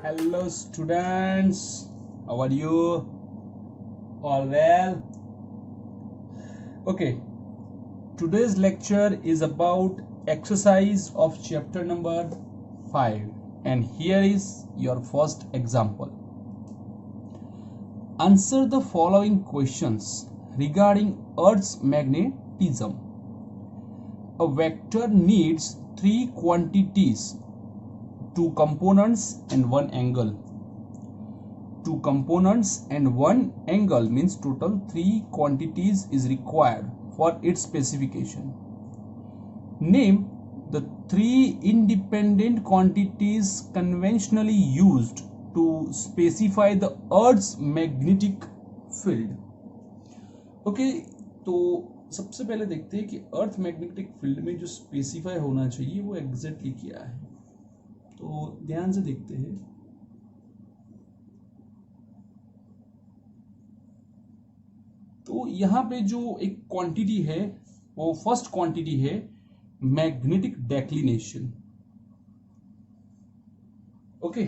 Hello students, how are you? All well? Okay, today's lecture is about exercise of chapter number 5 and here is your first example. Answer the following questions regarding Earth's magnetism. A vector needs three quantities, two components and one angle. Two components and one angle means total three quantities is required for its specification. Name the three independent quantities conventionally used to specify the Earth's magnetic field. Okay, तो सबसे पहले देखते हैं कि earth magnetic field में जो specify होना चाहिए वो एग्जैक्टली क्या है. तो ध्यान से देखते हैं. तो यहाँ पे जो एक क्वांटिटी है वो फर्स्ट क्वांटिटी है magnetic declination. Okay,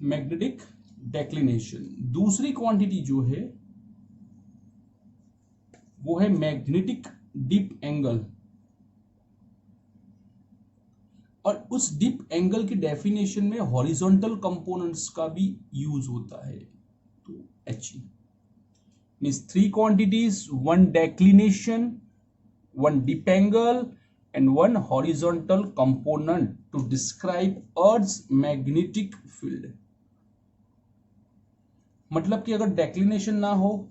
magnetic declination. दूसरी क्वांटिटी जो है वो है मैग्नेटिक डिप एंगल, और उस डिप एंगल की डेफिनेशन में हॉरिजॉन्टल कंपोनेंट्स का भी यूज होता है. तो HE means three quantities, one declination, one dip angle and one horizontal component to describe Earth's magnetic field. मतलब कि अगर डेक्लिनेशन ना हो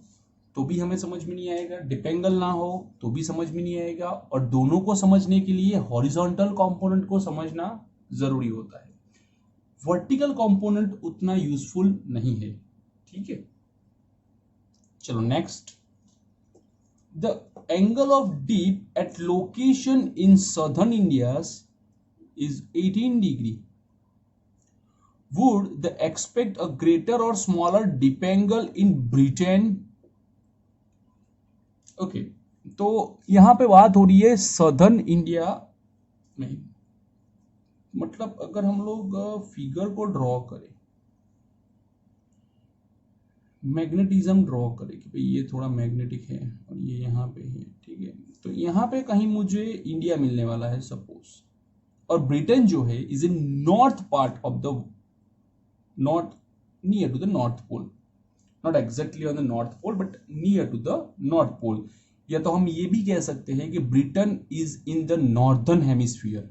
तो भी हमें समझ में नहीं आएगा, डिप एंगल ना हो तो भी समझ में नहीं आएगा, और दोनों को समझने के लिए हॉरिजॉन्टल कंपोनेंट को समझना जरूरी होता है. वर्टिकल कंपोनेंट उतना यूजफुल नहीं है. ठीक है, चलो next. The angle of dip at location in southern India is 18 degree. Would the expect a greater or smaller dip angle in Britain? Okay, तो यहां पे बात हो रही है सदर्न इंडिया में. मतलब अगर हम लोग फिगर को ड्रॉ करें, मैग्नेटिज्म ड्रॉ करें कि भाई ये थोड़ा मैग्नेटिक है और ये यहाँ पे है. ठीक है, तो यहाँ पे कहीं मुझे इंडिया मिलने वाला है सपोज, और ब्रिटेन जो है is in north part of the north, near to the north pole. Not exactly on the north pole but near to the north pole. या तो हम ये भी कह सकते हैं कि Britain is in the northern hemisphere.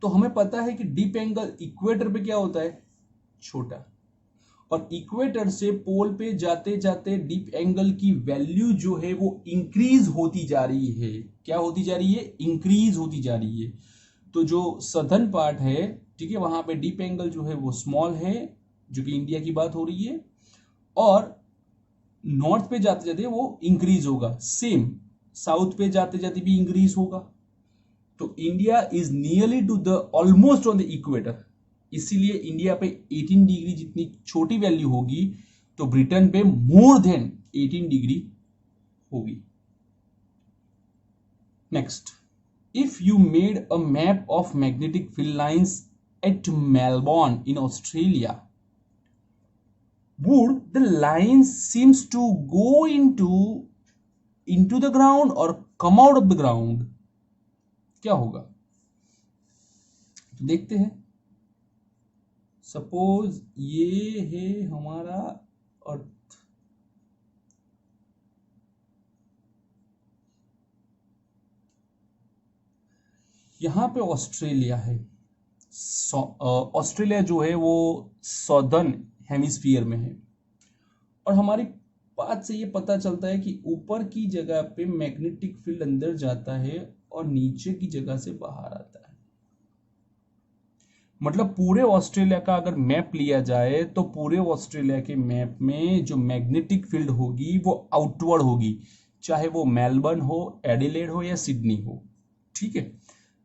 तो हमें पता है कि डीप एंगल इक्वेटर पे क्या होता है, छोटा, और इक्वेटर से पोल पे जाते जाते डीप एंगल की वैल्यू जो है वो इंक्रीज होती जा रही है. क्या होती जा रही है? इंक्रीज होती जा रही है. तो जो सदर्न पार्ट है, ठीक है, वहां पे डीप एंगल जो है वो स्मॉल है, जो कि इंडिया की बात हो रही है, और नॉर्थ पे जाते जाते वो इंक्रीज होगा. सेम साउथ पे जाते जाते भी इंक्रीज होगा. तो India is nearly to the almost on the equator, इसीलिए इंडिया पे 18 डिग्री जितनी छोटी वैल्यू होगी तो ब्रिटेन पे मोर देन 18 डिग्री होगी. Next. If you made a map of magnetic field lines eight Melbourne in Australia, would the lines seems to go into the ground or come out of the ground? क्या होगा? तो देखते हैं. Suppose ये है हमारा अर्थ, यहां पे ऑस्ट्रेलिया है. ऑस्ट्रेलिया जो है वो सदर्न हेमिस्फीयर में है, और हमारी बात से ये पता चलता है कि ऊपर की जगह पे मैग्नेटिक फील्ड अंदर जाता है और नीचे की जगह से बाहर आता है. मतलब पूरे ऑस्ट्रेलिया का अगर मैप लिया जाए तो पूरे ऑस्ट्रेलिया के मैप में जो मैग्नेटिक फील्ड होगी वो आउटवर्ड होगी, चाहे वो मेलबर्न हो, एडिलेड हो या सिडनी हो. ठीक है,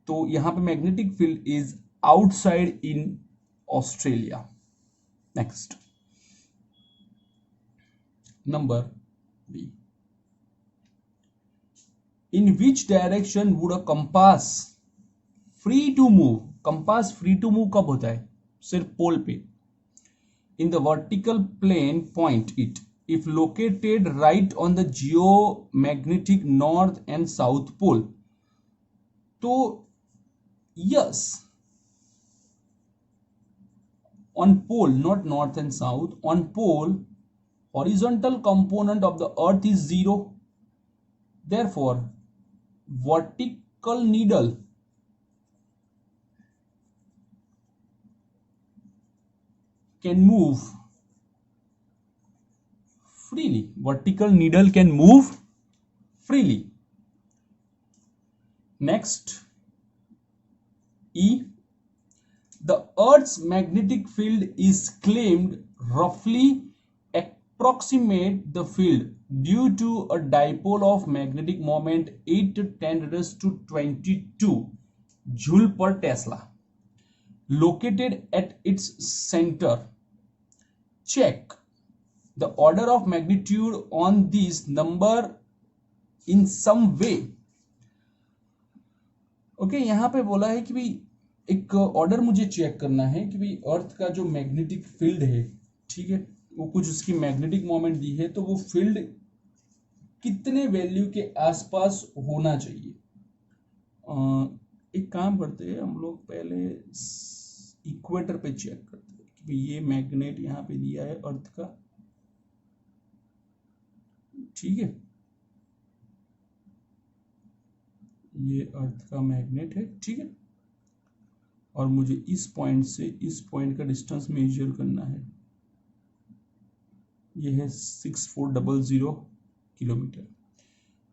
तो यहां पे magnetic field is outside in Australia. Next, number B. In which direction would a compass free to move? Compass free to move कब होता है? सिर्फ पोल पे, in the vertical plane point it, if located right on the geomagnetic north and south pole. तो yes, on pole, not north and south, on pole horizontal component of the earth is 0, therefore vertical needle can move freely. Vertical needle can move freely. Next, E, the earth's magnetic field is claimed roughly approximate the field due to a dipole of magnetic moment 8 to 10 raised to 22 joule per Tesla located at its center. Check the order of magnitude on this number in some way. Okay, यहाँ पे बोला है कि भाई एक order मुझे check करना है कि भाई अर्थ का जो मैग्नेटिक फील्ड है, ठीक है, वो कुछ उसकी मैग्नेटिक मोमेंट दी है, तो वो फील्ड कितने वैल्यू के आसपास होना चाहिए। एक काम करते हैं हम लोग, पहले इक्वेटर पे चेक करते हैं कि भाई ये मैग्नेट यहाँ पे दिया है अर्थ का, ठीक है, ये अर्थ का मैग्नेट है, ठीक है, और मुझे इस पॉइंट से इस पॉइंट का डिस्टेंस मेजर करना है, ये है 6400 किलोमीटर।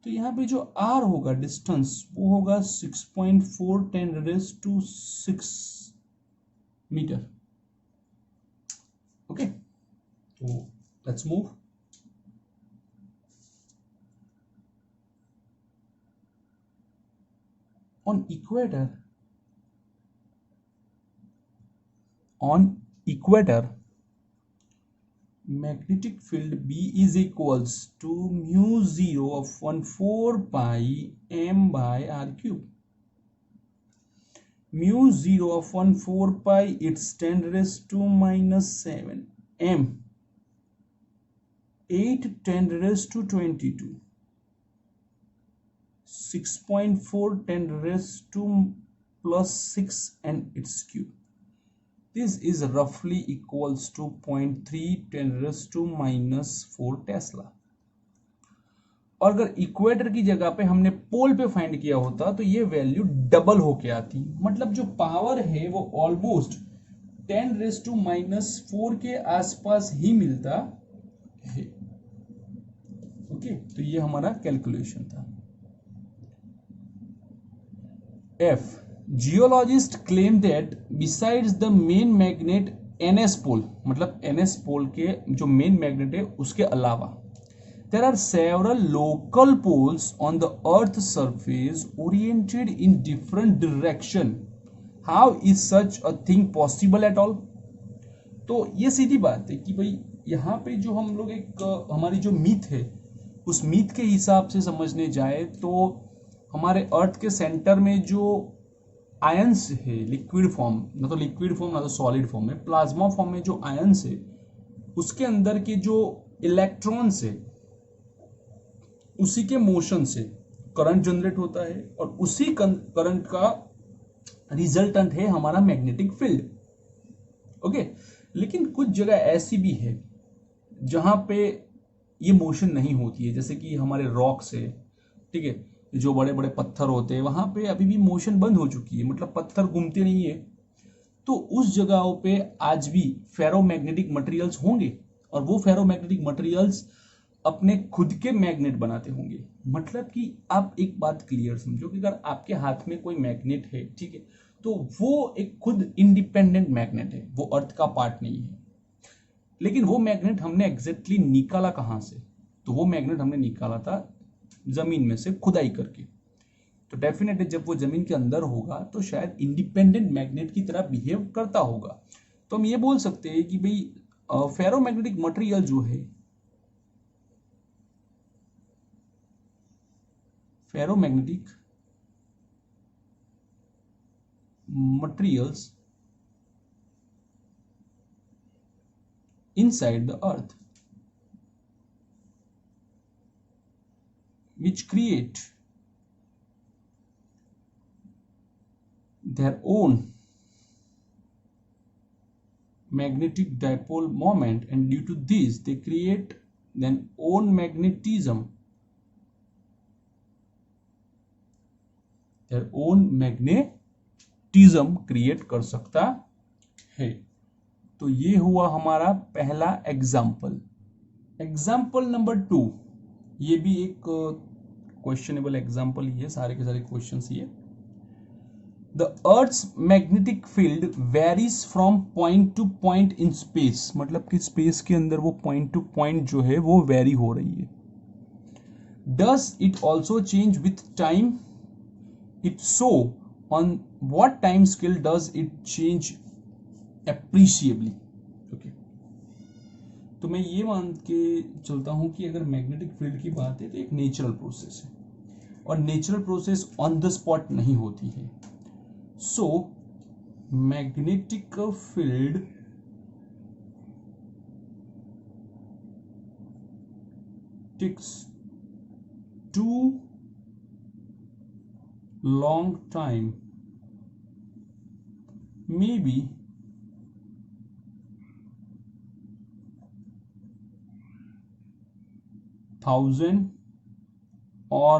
तो यहाँ पे जो आर होगा डिस्टेंस, वो होगा 6.4 10 raised to 6 मीटर। ओके, तो let's move. On equator magnetic field B is equals to mu 0 of 14 pi m by r cube. Mu 0 of 14 pi, it's 10 raised to minus 7 m, 8 10 raised to 22, 6.4 10 raised to plus 6 and its cube. This is roughly equals to 0.3 10 raised to minus 4 Tesla. और अगर equator की जगह पे हमने पोल पे find किया होता तो ये वैल्यू डबल होके आती, मतलब जो पावर है वो ऑलमोस्ट 10 रेज टू माइनस 4 के आसपास ही मिलता है। ओके, तो ये हमारा कैलकुलेशन था। F, geologist claim that besides the main magnet NS पोल, मतलब NS पोल के जो मेन मैग्नेट है उसके अलावा there are several local poles on the earth surface oriented in different direction. How is such a thing possible at all? तो ये सीधी बात है कि भाई यहाँ पे जो हम लोग एक हमारी जो मीथ है उस मीथ के हिसाब से समझने जाए तो हमारे अर्थ के सेंटर में जो आयंस है लिक्विड फॉर्म, ना तो लिक्विड फॉर्म ना तो सॉलिड फॉर्म में, प्लाज्मा फॉर्म में जो आयंस है उसके अंदर के जो इलेक्ट्रॉन्स है उसी के मोशन से करंट जनरेट होता है और उसी करंट का रिजल्टेंट है हमारा मैग्नेटिक फील्ड। ओके, लेकिन कुछ जगह ऐसी भी है जहां पे ये मोशन नहीं होती है, जैसे कि हमारे रॉक्स है, ठीक है, जो बड़े बड़े पत्थर होते हैं वहां पे अभी भी मोशन बंद हो चुकी है, मतलब पत्थर घूमते नहीं है। तो उस जगहों पे आज भी फेरोमैग्नेटिक मटेरियल्स होंगे और वो फेरोमैग्नेटिक मटेरियल्स अपने खुद के मैग्नेट बनाते होंगे। मतलब कि आप एक बात क्लियर समझो कि अगर आपके हाथ में कोई मैग्नेट है, ठीक है, तो वो एक खुद इंडिपेंडेंट मैग्नेट है, वो अर्थ का पार्ट नहीं है। लेकिन वो मैग्नेट हमने एग्जैक्टली निकाला कहां से? तो वो मैग्नेट हमने निकाला था जमीन में से खुदाई करके। तो डेफिनेटली जब वो जमीन के अंदर होगा तो शायद इंडिपेंडेंट मैग्नेट की तरह बिहेव करता होगा। तो हम ये बोल सकते हैं कि भाई फेरोमैग्नेटिक मटेरियल जो है, ferromagnetic materials inside the earth, which create their own magnetic dipole moment, and due to this they create their own magnetism, create कर सकता है। तो ये हुआ हमारा पहला एग्जाम्पल। एग्जाम्पल नंबर 2, ये भी एक क्वेश्चनेबल एग्जाम्पल ही है, सारे के सारे क्वेश्चंस ही है। The earth's magnetic field varies from point to point in space, मतलब कि स्पेस के अंदर वो पॉइंट टू पॉइंट जो है वो वेरी हो रही है। Does it also change with time? It so on what time scale does it change appreciably? Okay. तो मैं ये मान के चलता हूं कि अगर मैग्नेटिक फील्ड की बात है तो एक नेचुरल प्रोसेस है, और natural process on the spot नहीं होती है। So magnetic field takes too long time, maybe thousand or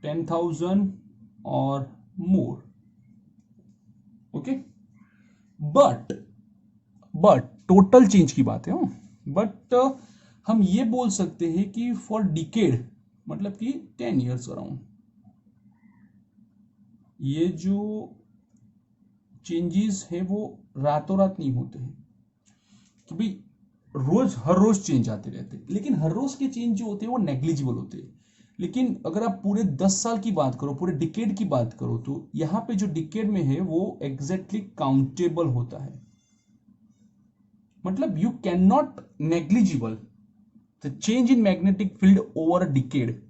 10,000 or more. Okay, but total change की बात है। बट हम ये बोल सकते हैं कि फॉर डिकेड, मतलब कि 10 years अराउंड, ये जो चेंजेस है वो रातों रात नहीं होते हैं कि भाई हर रोज चेंज आते रहते हैं, लेकिन हर रोज के चेंज जो होते हैं वो नेग्लिजिबल होते हैं। लेकिन अगर आप पूरे 10 साल की बात करो, पूरे डिकेड की बात करो, तो यहां पे जो डिकेड में है वो एग्जैक्टली काउंटेबल होता है। मतलब you can not negligible the change in magnetic field over a decade.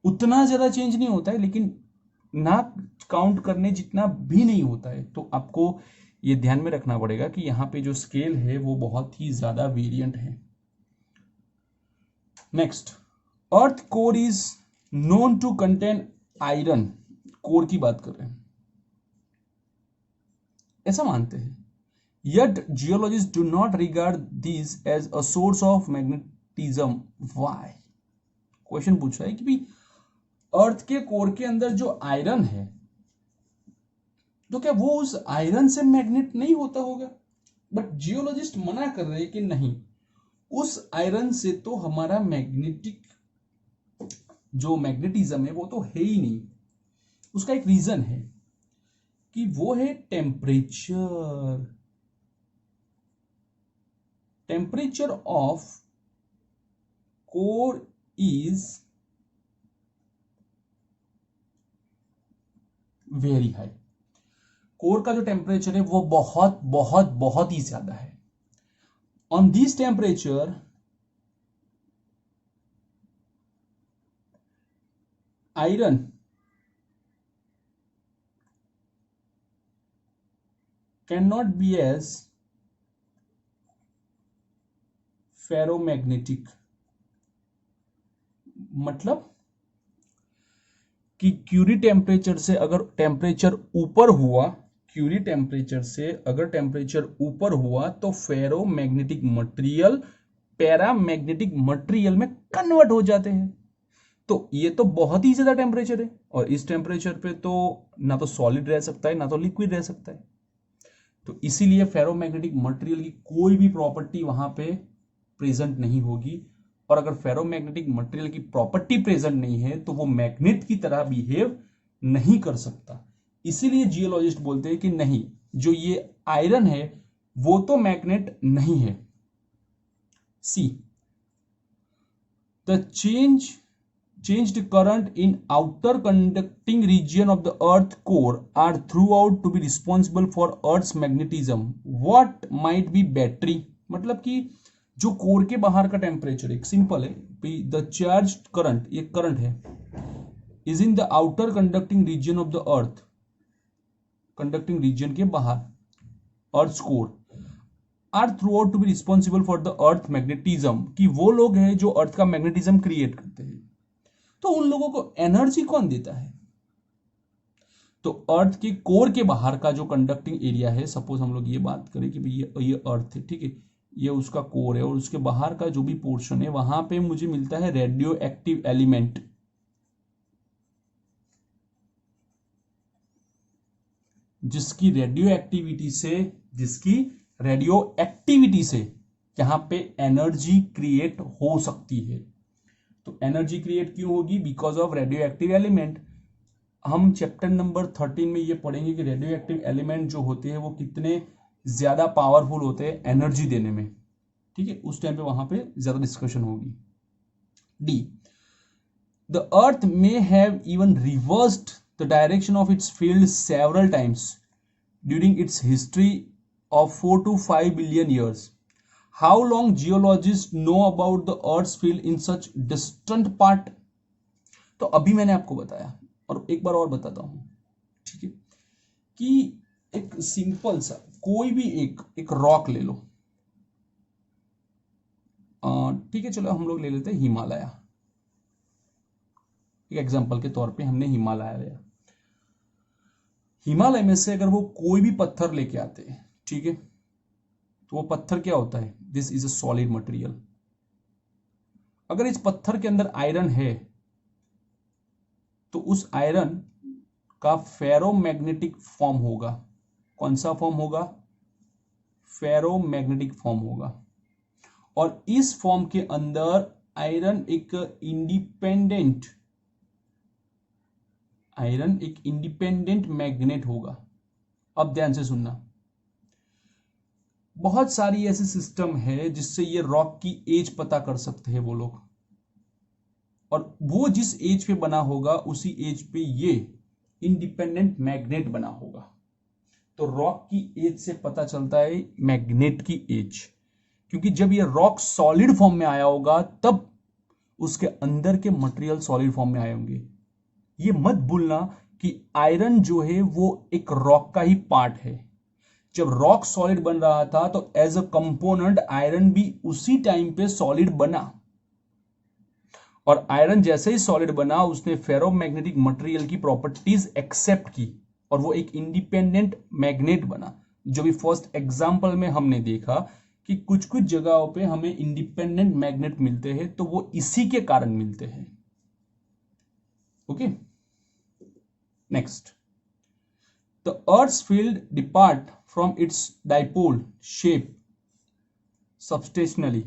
उतना ज्यादा चेंज नहीं होता है, लेकिन ना काउंट करने जितना भी नहीं होता है। तो आपको ये ध्यान में रखना पड़ेगा कि यहां पे जो स्केल है वो बहुत ही ज्यादा वेरिएंट है। Next, earth core is known to contain iron. Core की बात कर रहे हैं, ऐसा मानते हैं। Yet geologists do not regard these as a source of magnetism. Why? Question पूछ रहा है कि भाई अर्थ के कोर के अंदर जो आयरन है, तो क्या वो उस आयरन से मैग्नेट नहीं होता होगा? बट जियोलॉजिस्ट मना कर रहे हैं कि नहीं, उस आयरन से तो हमारा मैग्नेटिक जो मैग्नेटिज्म है वो तो है ही नहीं। उसका एक रीजन है कि वो है temperature. Temperature of core is very high. Core का जो टेम्परेचर है वो बहुत बहुत बहुत ही ज्यादा है। On this temperature iron can not be as ferromagnetic. मतलब कि क्यूरी टेम्परेचर से अगर टेम्परेचर ऊपर हुआ, क्यूरी टेम्परेचर से अगर टेम्परेचर ऊपर हुआ तो फेरोमैग्नेटिक मटेरियल पैरामैग्नेटिक मटेरियल में कन्वर्ट हो जाते हैं। तो ये तो बहुत ही ज्यादा टेम्परेचर है, और इस टेम्परेचर पे तो ना तो सॉलिड रह सकता है ना तो लिक्विड रह सकता है। तो इसीलिए फेरोमैग्नेटिक मटेरियल की कोई भी प्रॉपर्टी वहां पे प्रेजेंट नहीं होगी। और अगर फेरोमैग्नेटिक मटेरियल की प्रॉपर्टी प्रेजेंट नहीं है तो वो मैग्नेट की तरह बिहेव नहीं कर सकता। इसीलिए जियोलॉजिस्ट बोलते हैं कि नहीं, जो ये आयरन है वो तो मैग्नेट नहीं है। See the changed current in outer conducting region of the earth core are throughout to be responsible for earth's magnetism. What might be battery? मतलब कि जो कोर के बाहर का टेम्परेचर एक सिंपल है, द चार्ज करंट, ये करंट है, is in the outer conducting region of the earth, conducting region के बाहर earth core, are throughout to be responsible for the earth magnetism, कि वो लोग हैं जो अर्थ का मैग्नेटिज्म क्रिएट करते हैं। तो उन लोगों को एनर्जी कौन देता है? तो अर्थ के कोर के बाहर का जो कंडक्टिंग एरिया है, सपोज हम लोग ये बात करें कि भाई ये अर्थ है, ठीक है, ये उसका कोर है, और उसके बाहर का जो भी पोर्शन है वहां पे मुझे मिलता है रेडियो एक्टिव एलिमेंट, जिसकी रेडियो एक्टिविटी से यहां पे एनर्जी क्रिएट हो सकती है। तो एनर्जी क्रिएट क्यों होगी? Because of radio active element. हम चैप्टर नंबर 13 में ये पढ़ेंगे कि रेडियो एक्टिव एलिमेंट जो होते हैं वो कितने ज्यादा पावरफुल होते हैं एनर्जी देने में, ठीक है, उस टाइम पे वहां पे ज्यादा डिस्कशन होगी। D, the earth may have even reversed the direction of its field several times during its history of 4 to 5 billion years. How long geologists know about the Earth's field in such distant part? तो अभी मैंने आपको बताया और एक बार और बताता हूं, ठीक है, कि एक सिंपल सा कोई भी एक रॉक ले लो, ठीक है, चलो हम लोग ले लेते हैं हिमालय। एक एग्जांपल के तौर पे हमने हिमालय लिया। हिमालय में से अगर वो कोई भी पत्थर लेके आते हैं, ठीक है, तो वो पत्थर क्या होता है? This is a solid material. अगर इस पत्थर के अंदर आयरन है तो उस आयरन का फेरोमैग्नेटिक फॉर्म होगा। कौन सा फॉर्म होगा? फेरोमैग्नेटिक फॉर्म होगा। और इस फॉर्म के अंदर आयरन एक इंडिपेंडेंट मैग्नेट होगा। अब ध्यान से सुनना, बहुत सारी ऐसे सिस्टम है जिससे ये रॉक की एज पता कर सकते हैं वो लोग, और वो जिस एज पे बना होगा उसी एज पे ये इंडिपेंडेंट मैग्नेट बना होगा। तो रॉक की एज से पता चलता है मैग्नेट की एज, क्योंकि जब ये रॉक सॉलिड फॉर्म में आया होगा तब उसके अंदर के मटेरियल सॉलिड फॉर्म में आए होंगे। ये मत भूलना कि आयरन जो है वो एक रॉक का ही पार्ट है। जब रॉक सॉलिड बन रहा था तो एज अ कंपोनेंट आयरन भी उसी टाइम पे सॉलिड बना, और आयरन जैसे ही सॉलिड बना उसने फेरोमैग्नेटिक मटेरियल की प्रॉपर्टीज एक्सेप्ट की और वो एक इंडिपेंडेंट मैग्नेट बना। जो भी फर्स्ट एग्जांपल में हमने देखा कि कुछ कुछ जगहों पे हमें इंडिपेंडेंट मैग्नेट मिलते हैं, तो वो इसी के कारण मिलते हैं। Okay, next, the Earth's field depart from its dipole shape substantially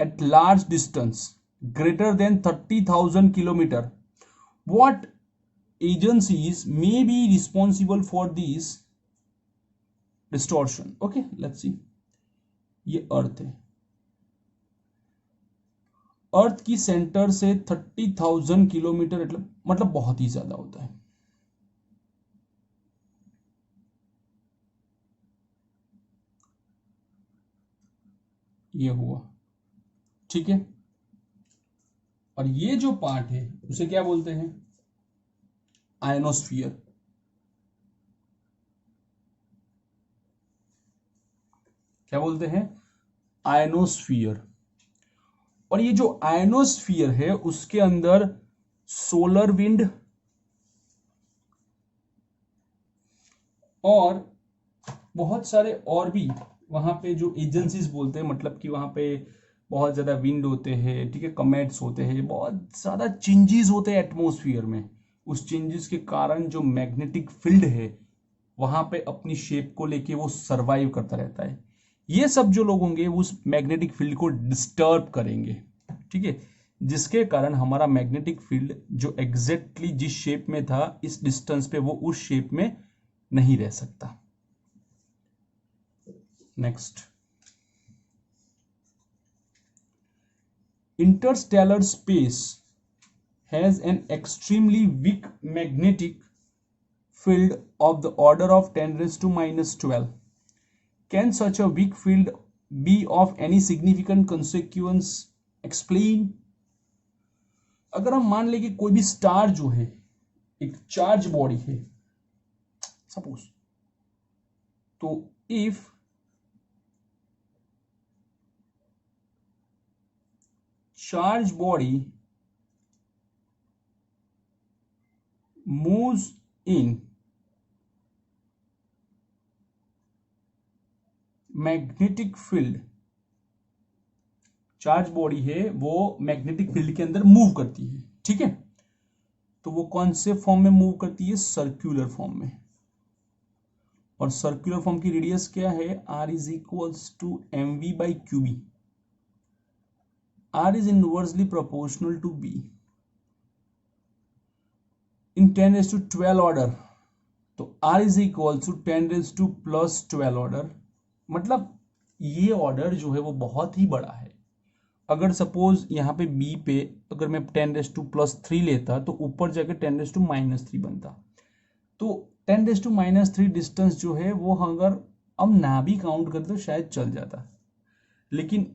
at large distance greater than 30,000 kilometer. What agencies may be responsible for this distortion? Okay, let's see. ये अर्थ है, अर्थ की सेंटर से 30,000 किलोमीटर मतलब बहुत ही ज्यादा होता है। ये हुआ, ठीक है, और ये जो पार्ट है उसे क्या बोलते हैं? आयनोस्फीयर। क्या बोलते हैं? आयनोस्फीयर। और ये जो आयनोस्फीयर है उसके अंदर सोलर विंड और बहुत सारे और भी वहां पे जो एजेंसीज बोलते हैं, मतलब कि वहां पे बहुत ज्यादा विंड होते हैं, ठीक है, कमेट्स होते हैं, बहुत ज्यादा चेंजेस होते हैं एटमॉस्फेयर में। उस चेंजेस के कारण जो मैग्नेटिक फील्ड है वहां पे अपनी शेप को लेके वो सरवाइव करता रहता है। ये सब जो लोग होंगे उस मैग्नेटिक फील्ड को डिस्टर्ब करेंगे, ठीक है, जिसके कारण हमारा मैग्नेटिक फील्ड जो एग्जैक्टली जिस शेप में था इस डिस्टेंस पे वो उस शेप में नहीं रह सकता। Next, interstellar space has an extremely weak magnetic field of the order of 10 raised to minus 12. Can such a weak field be of any significant consequence? Explain. अगर हम मान लें कि कोई भी स्टार जो है एक चार्ज बॉडी है सपोज, तो if charge body moves in magnetic field, charge body है वो मैग्नेटिक फील्ड के अंदर मूव करती है, ठीक है। तो वो कौन से फॉर्म में मूव करती है? सर्कुलर फॉर्म में। और सर्कुलर फॉर्म की रेडियस क्या है? r is equals to mv by q b. r is inversely proportional to b in 10⁻12 order. तो r is equal to 10⁻+12 order. मतलब ये ऑर्डर जो है वो बहुत ही बड़ा है। अगर सपोज यहाँ पे b पे अगर मैं 10⁻+3 लेता तो ऊपर जाके 10⁻−3 बनता। तो 10⁻−3 डिस्टेंस जो है वो अगर हम ना भी काउंट करते तो शायद चल जाता, लेकिन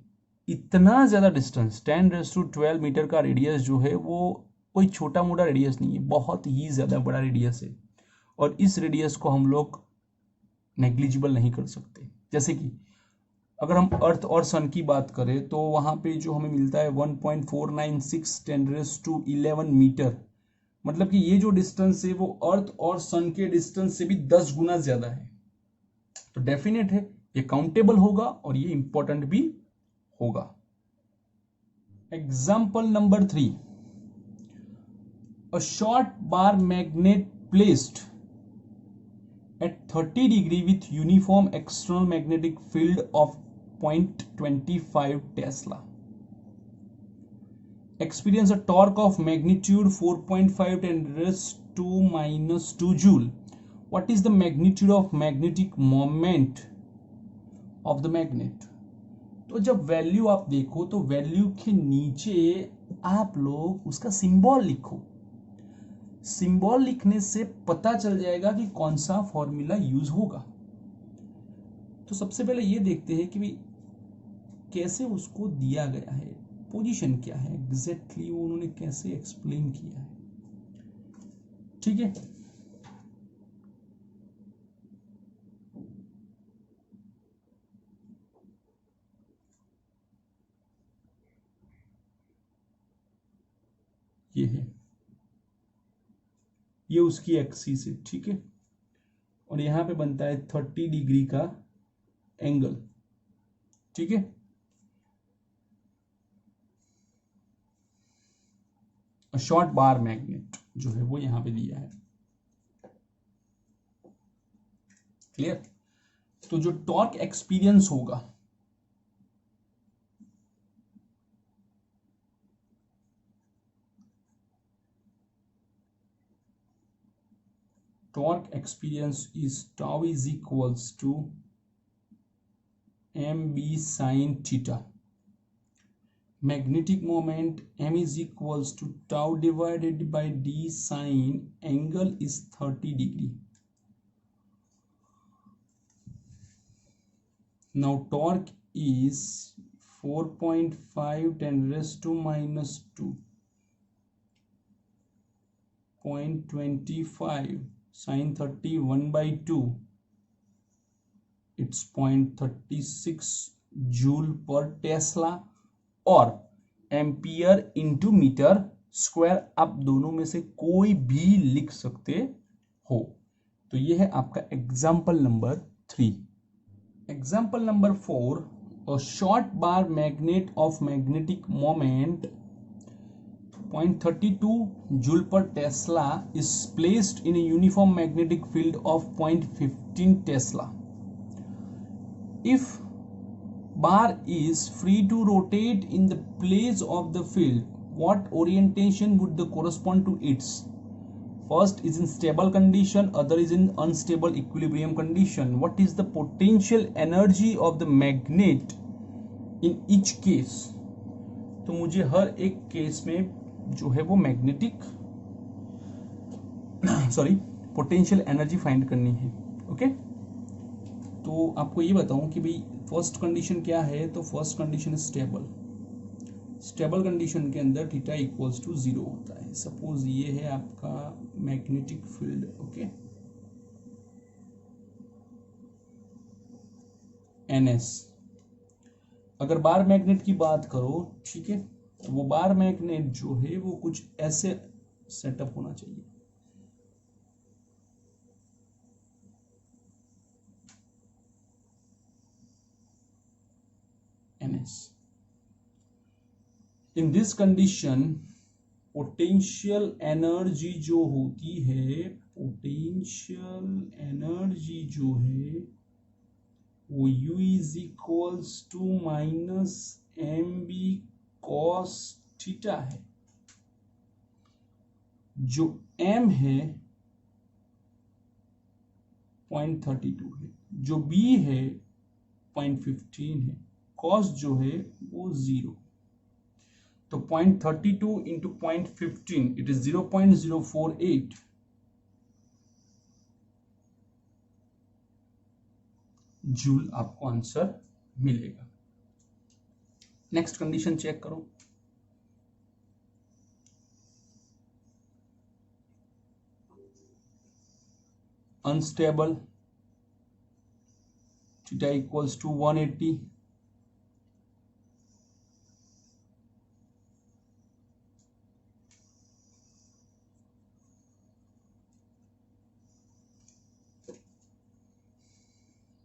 इतना ज़्यादा डिस्टेंस 10⁻12 मीटर का रेडियस जो है वो कोई छोटा मोटा रेडियस नहीं है, बहुत ही ज़्यादा बड़ा रेडियस है। और इस रेडियस को हम लोग नेग्लिजिबल नहीं कर सकते। जैसे कि अगर हम अर्थ और सन की बात करें तो वहाँ पे जो हमें मिलता है 1.496 10⁻11 मीटर। मतलब कि ये जो डिस्टेंस है वो अर्थ और सन के डिस्टेंस से भी 10 गुना ज़्यादा है। तो डेफिनेट है ये काउंटेबल होगा और ये इंपॉर्टेंट भी होगा। Example number 3, a short bar magnet placed at 30 degree with uniform external magnetic field of 0.25 Tesla experience a torque of magnitude 4.5 10⁻²-2 joule. What is the magnitude of magnetic moment of the magnet? तो जब value आप देखो तो value के नीचे आप लोग उसका सिंबल लिखो। सिंबल लिखने से पता चल जाएगा कि कौन सा फॉर्मूला यूज होगा। तो सबसे पहले ये देखते हैं कि भाई कैसे उसको दिया गया है, पोजीशन क्या है एग्जैक्टली वो उन्होंने कैसे एक्सप्लेन किया है, ठीक है। ये है, ये उसकी एक्सिस है, ठीक है। और यहां पे बनता है 30 डिग्री का एंगल, ठीक है। शॉर्ट बार मैग्नेट जो है वो यहां पे दिया है, क्लियर। तो जो टॉर्क एक्सपीरियंस होगा torque experience is tau is equals to mb sin theta. Magnetic moment m is equals to tau divided by d sin angle is 30 degree. Now torque is 4.5 10⁻², 0.25 sin 30 1/2, it's 0.36 joule पर Tesla और ampere into metre square. आप दोनों में से कोई भी लिख सकते हो। तो ये है आपका example number 3। Example number 4, a short bar magnet of magnetic moment 0.32 joule per Tesla is placed in a uniform magnetic field of 0.15 Tesla. If bar is free to rotate in the place of the field, what orientation would the correspond to its? First is in stable condition, other is in unstable equilibrium condition. What is the potential energy of the magnet in each case? तो मुझे हर एक case में जो है वो magnetic potential energy find करनी है, okay. तो आपको ये बताऊं कि भाई फर्स्ट कंडीशन क्या है। तो first condition stable, stable condition के अंदर थीटा इक्वल्स टू 0 होता है। सपोज ये है आपका मैग्नेटिक फील्ड, ओके, NS। अगर बार मैग्नेट की बात करो, ठीक है, वो बार मैग्नेट जो है वो कुछ ऐसे सेटअप होना चाहिए। NS। In this condition potential energy जो होती है, पोटेंशियल एनर्जी जो है वो U is equals to minus mb cos theta है। जो m है 0.32 है, जो b है 0.15 है, cos जो है वो 0। तो 0.32 इंटू 0.15 इट इज 0.048 जूल आपको आंसर मिलेगा। नेक्स्ट कंडीशन चेक करो। अनस्टेबल थीटा इक्वल्स टू 180,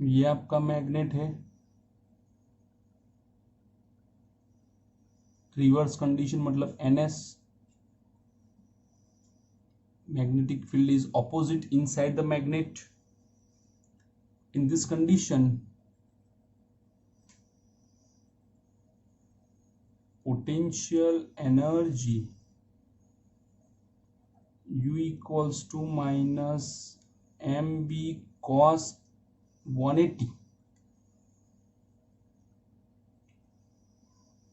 ये आपका मैग्नेट है। रिवर्स कंडीशन मतलब NS, magnetic field is opposite inside the magnet. In this condition potential energy U equals to minus mb cos 180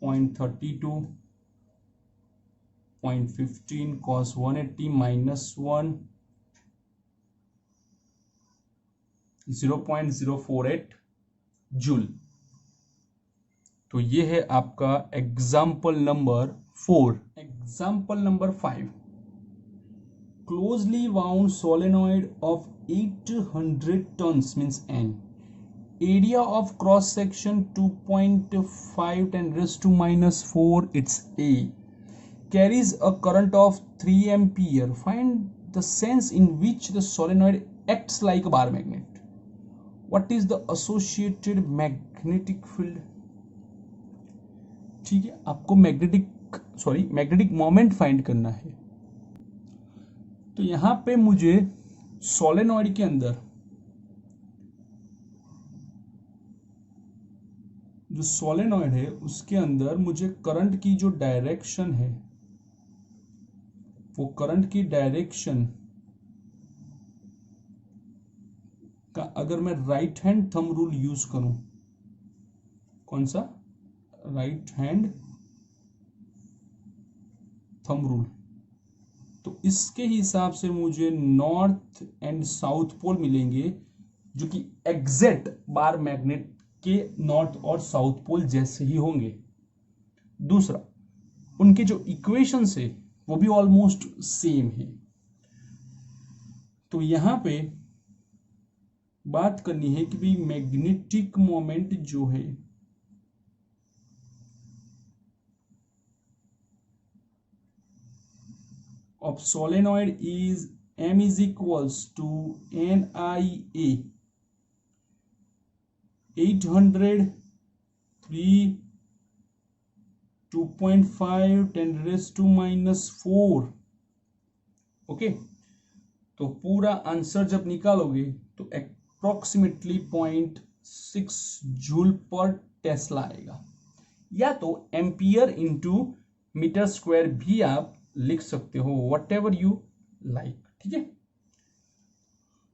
0.32 0.15 cos 180 minus 1 0.048 joule. तो ये है आपका example number 4। Example number 5, closely wound solenoid of 800 tons means N, area of cross section 2.5 10 raised to minus 4 its A, carries a current of 3 ampere. Find the sense in which the solenoid acts like a bar magnet. What is the associated magnetic field? ठीक है, आपको magnetic moment find करना है। तो यहां पे मुझे solenoid के अंदर जो सोलेनॉइड है उसके अंदर मुझे करंट की जो डायरेक्शन है वो करंट की डायरेक्शन का अगर मैं right hand thumb rule use करूं, कौन सा? राइट हैंड थंब रूल, तो इसके हिसाब से मुझे नॉर्थ एंड साउथ पोल मिलेंगे जो कि एग्जैक्ट बार मैग्नेट के नॉर्थ और साउथ पोल जैसे ही होंगे। दूसरा, उनके जो इक्वेशंस है वो भी ऑलमोस्ट सेम है। तो यहां पे बात करनी है कि भाई मैग्नेटिक मोमेंट जो है of solenoid is M is equals to NIA 800 3 2.5 10 raised to minus 4। Okay, तो पूरा आंसर जब निकालोगे तो अप्रोक्सीमेटली 0.6 जूल पर टेस्ला आएगा, या तो एम्पियर इंटू मीटर स्क्वायर भी आप लिख सकते हो, वट एवर यू लाइक। ठीक है,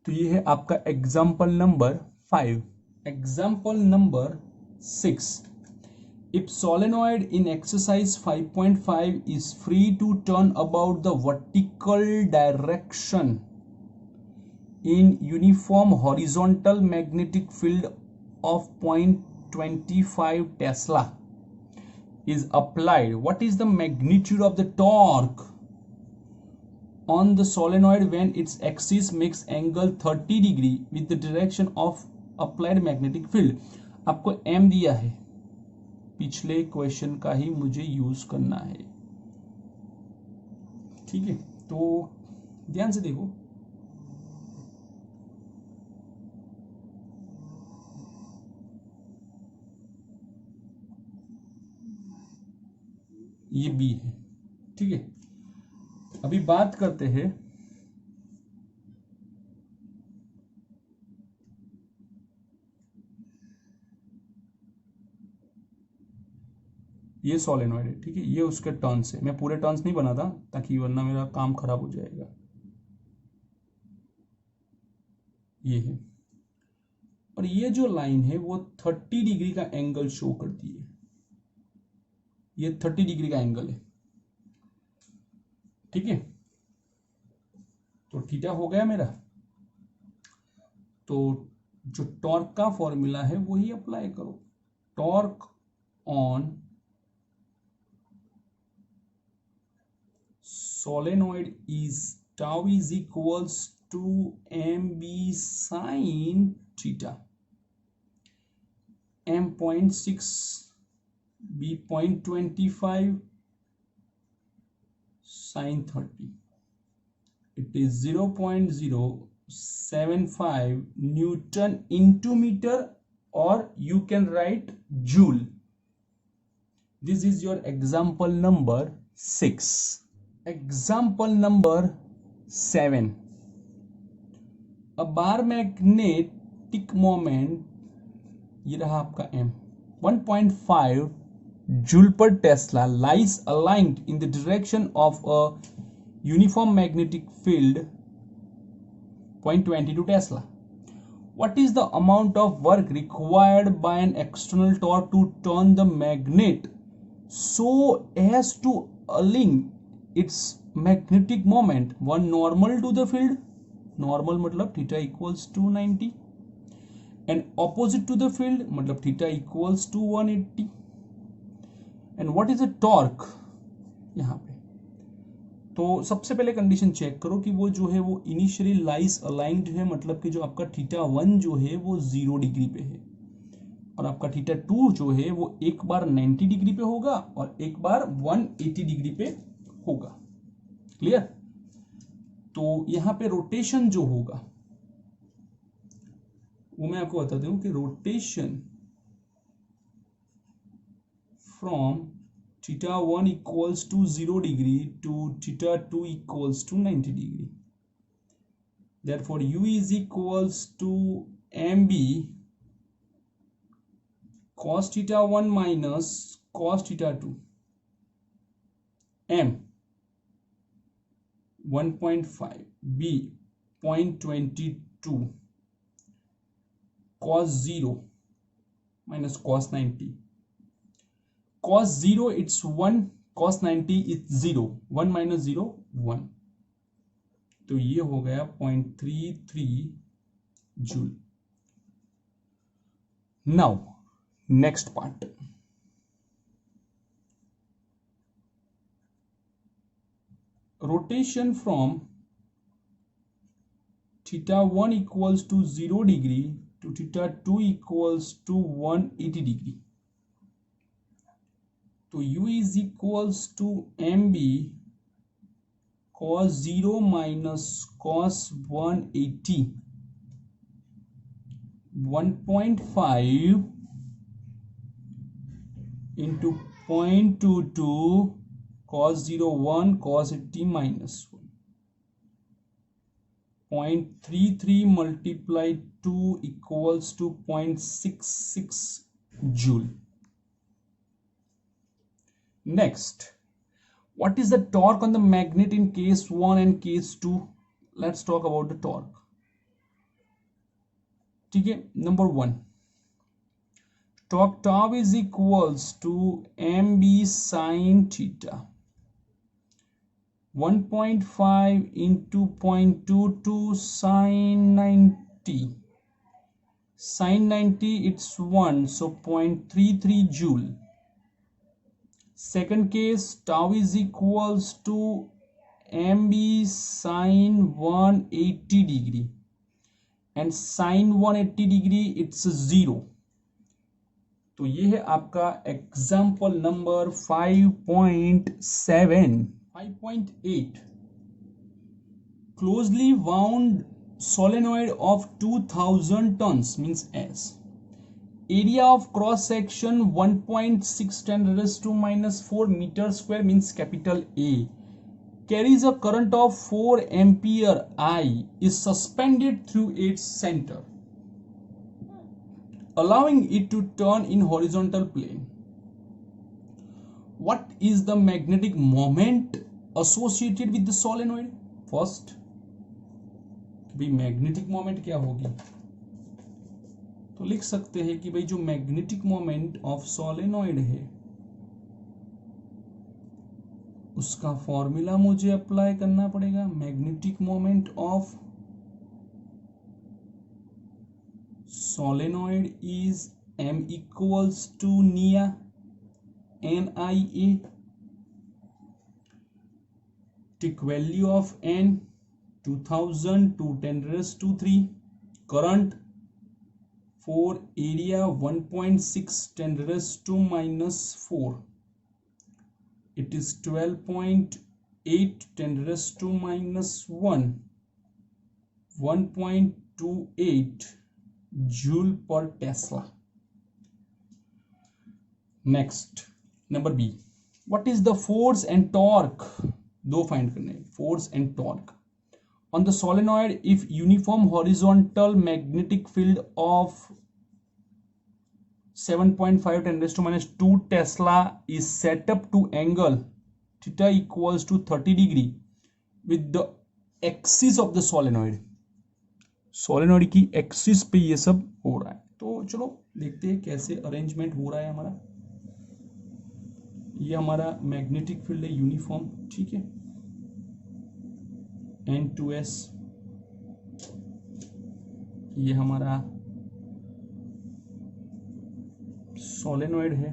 तो ये है आपका example number 5। Example number 6, if solenoid in exercise 5.5 is free to turn about the vertical direction in uniform horizontal magnetic field of 0.25 tesla is applied, what is the magnitude of the torque on the solenoid when its axis makes angle 30 degree with the direction of applied magnetic field? आपको m दिया है, पिछले question का ही मुझे use करना है। ठीक है, तो ध्यान से देखो, ये बी है। ठीक है, अभी बात करते हैं ये सोलेनॉइड है। ठीक है, ये उसके टर्न्स है, मैं पूरे टर्न्स नहीं बनाता ताकि वरना मेरा काम खराब हो जाएगा। ये है, और ये जो लाइन है वो 30 डिग्री का एंगल शो करती है। ये 30 डिग्री का एंगल है। ठीक है, तो थीटा हो गया मेरा। तो जो टॉर्क का फॉर्मूला है वही अप्लाई करो। Torque on solenoid is tau is equals to mb sin theta, m 0.6, b 0.25, sin 30. It is 0.075 Newton into meter, or you can write joule. This is your example number 6. Example number 7. A bar magnetic moment, ये रहा आपका m, 1.5 joule per Tesla lies aligned in the direction of a uniform magnetic field 0.22 Tesla. What is the amount of work required by an external torque to turn the magnet so as to align its magnetic moment, one normal to the field, normal मतलब theta equals to 90, and opposite to the field मतलब theta equals to 180, and what is the torque यहाँ पे। तो सबसे पहले condition check करो कि वो जो है वो इनिशियली लाइज अलाइंड है, मतलब कि जो आपका थीटा 1 जो है वो 0 डिग्री पे है, और आपका थीटा 2 जो है वो एक बार 90 डिग्री पे होगा और एक बार 180 डिग्री पे होगा। क्लियर? तो यहां पे रोटेशन जो होगा वो मैं आपको बताता हूं कि rotation from theta 1 equals to 0 degree to theta 2 equals to 90 degree. Therefore, U is equals to mb cos theta 1 minus cos theta 2, m 1.5, b 0.22, cos 0 minus cos 90. Cos 0 it's 1, cos 90 it's 0, 1 minus 0 1, तो ये हो गया 0.33 joule. Now next part, rotation from theta 1 equals to 0 degree to theta 2 equals to 180 degree. तो U is equals to mb cos 0 minus cos 180, 1.5 into 0.22 cos 0 1 cos 80 minus 1, 0.33 multiplied 2 equals to 0.66 joule. Next, what is the torque on the magnet in case 1 and case 2? Let's talk about the torque. ठीक है, number 1, torque tau is equals to mb sin theta, 1.5 into 0.22 sin 90. Sin 90 it's 1, so 0.33 joule. Second case, tau is equals to mb sin 180 degree, and sin 180 degree it's 0, तो ये है आपका example number 5.7. 5.8. Closely wound solenoid of 2000 tons means S. Area of cross section 1.6 10 raised to minus 4 meter square means capital A. Carries a current of 4 ampere I, is suspended through its center, allowing it to turn in horizontal plane. What is the magnetic moment associated with the solenoid? First, भाई magnetic moment क्या होगी, तो लिख सकते हैं कि भाई जो मैग्नेटिक मोमेंट ऑफ सोलेनॉइड है उसका फॉर्मूला मुझे अप्लाई करना पड़ेगा. Magnetic moment of solenoid is m equals to nia nia. Take value of n 2000 to 10 raised to 3. Current for area 1.6 10 raised to minus 4. It is 12.8 10 raised to minus 1. 1.28 joule per Tesla. Next, number B. What is the force and torque? दो find करने, force and torque on the solenoid if uniform horizontal magnetic field of 7.5 10 raised to minus 2 Tesla is set up to angle theta equals to 30 degree with the axis of the solenoid. Solenoid की axis पे ये सब हो रहा है. तो चलो देखते हैं कैसे अरेंजमेंट हो रहा है हमारा. ये हमारा मैग्नेटिक फील्ड है यूनिफॉर्म, ठीक है, N2S. ये हमारा सोलेनॉइड है,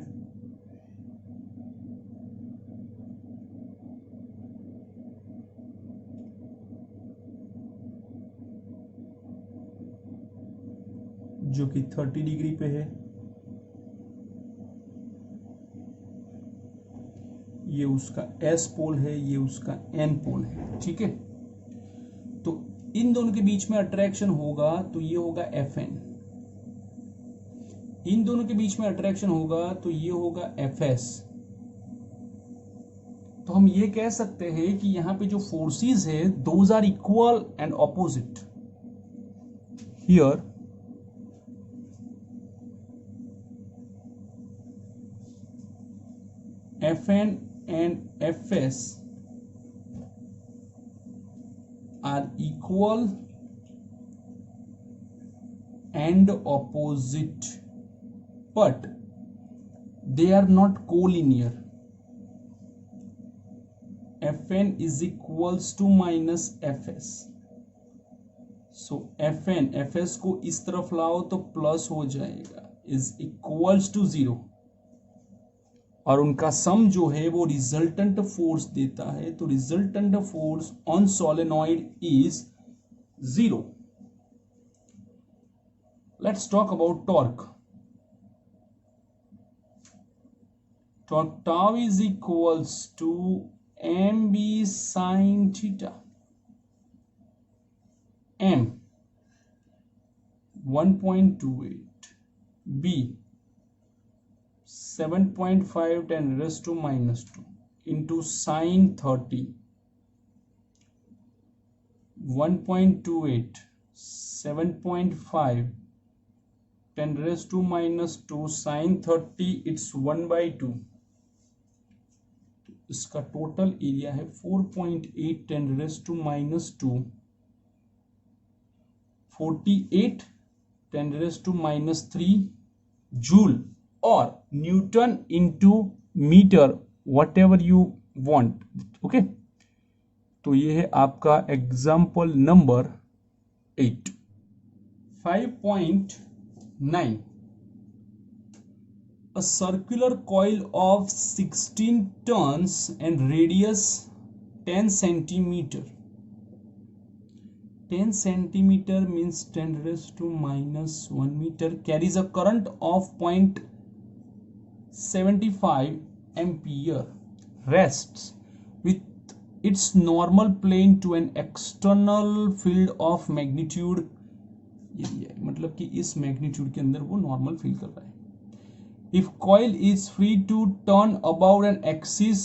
जो कि 30 डिग्री पे है. ये उसका S पोल है, ये उसका N पोल है, ठीक है. तो इन दोनों के बीच में अट्रैक्शन होगा तो ये होगा Fn. इन दोनों के बीच में अट्रैक्शन होगा तो ये होगा Fs. तो हम ये कह सकते हैं कि यहां पे जो फोर्सेस है those are equal and opposite. Here Fn and Fs are equal and opposite, but they are not collinear. Fn is equals to minus Fs. So Fn Fs को इस तरफ लाओ तो प्लस हो जाएगा, is equals to 0. और उनका सम जो है वो रिजल्टेंट फोर्स देता है. तो resultant force on solenoid is 0. Let's talk about torque. Torque tau is equals to mb sin theta. m 1.28, b 7.5 10 raised to minus 2 into sin 30. 1.28 7.5 10 raised to minus 2 sin 30, it's 1/2. इसका total area है 4.8 10 raised to minus 2. 48 10 raised to minus 3 joule or Newton into meter, whatever you want. Okay, तो ये है आपका example number 8. 5.9. A circular coil of 16 turns and radius 10 centimeter. 10 centimeter means 10 raised to minus 1 meter, carries a current of 75 ampere rests with its normal plane to an external field of magnitude, यही है मतलब कि इस magnitude के अंदर वो normal feel कर रहा है. If coil is free to turn about an axis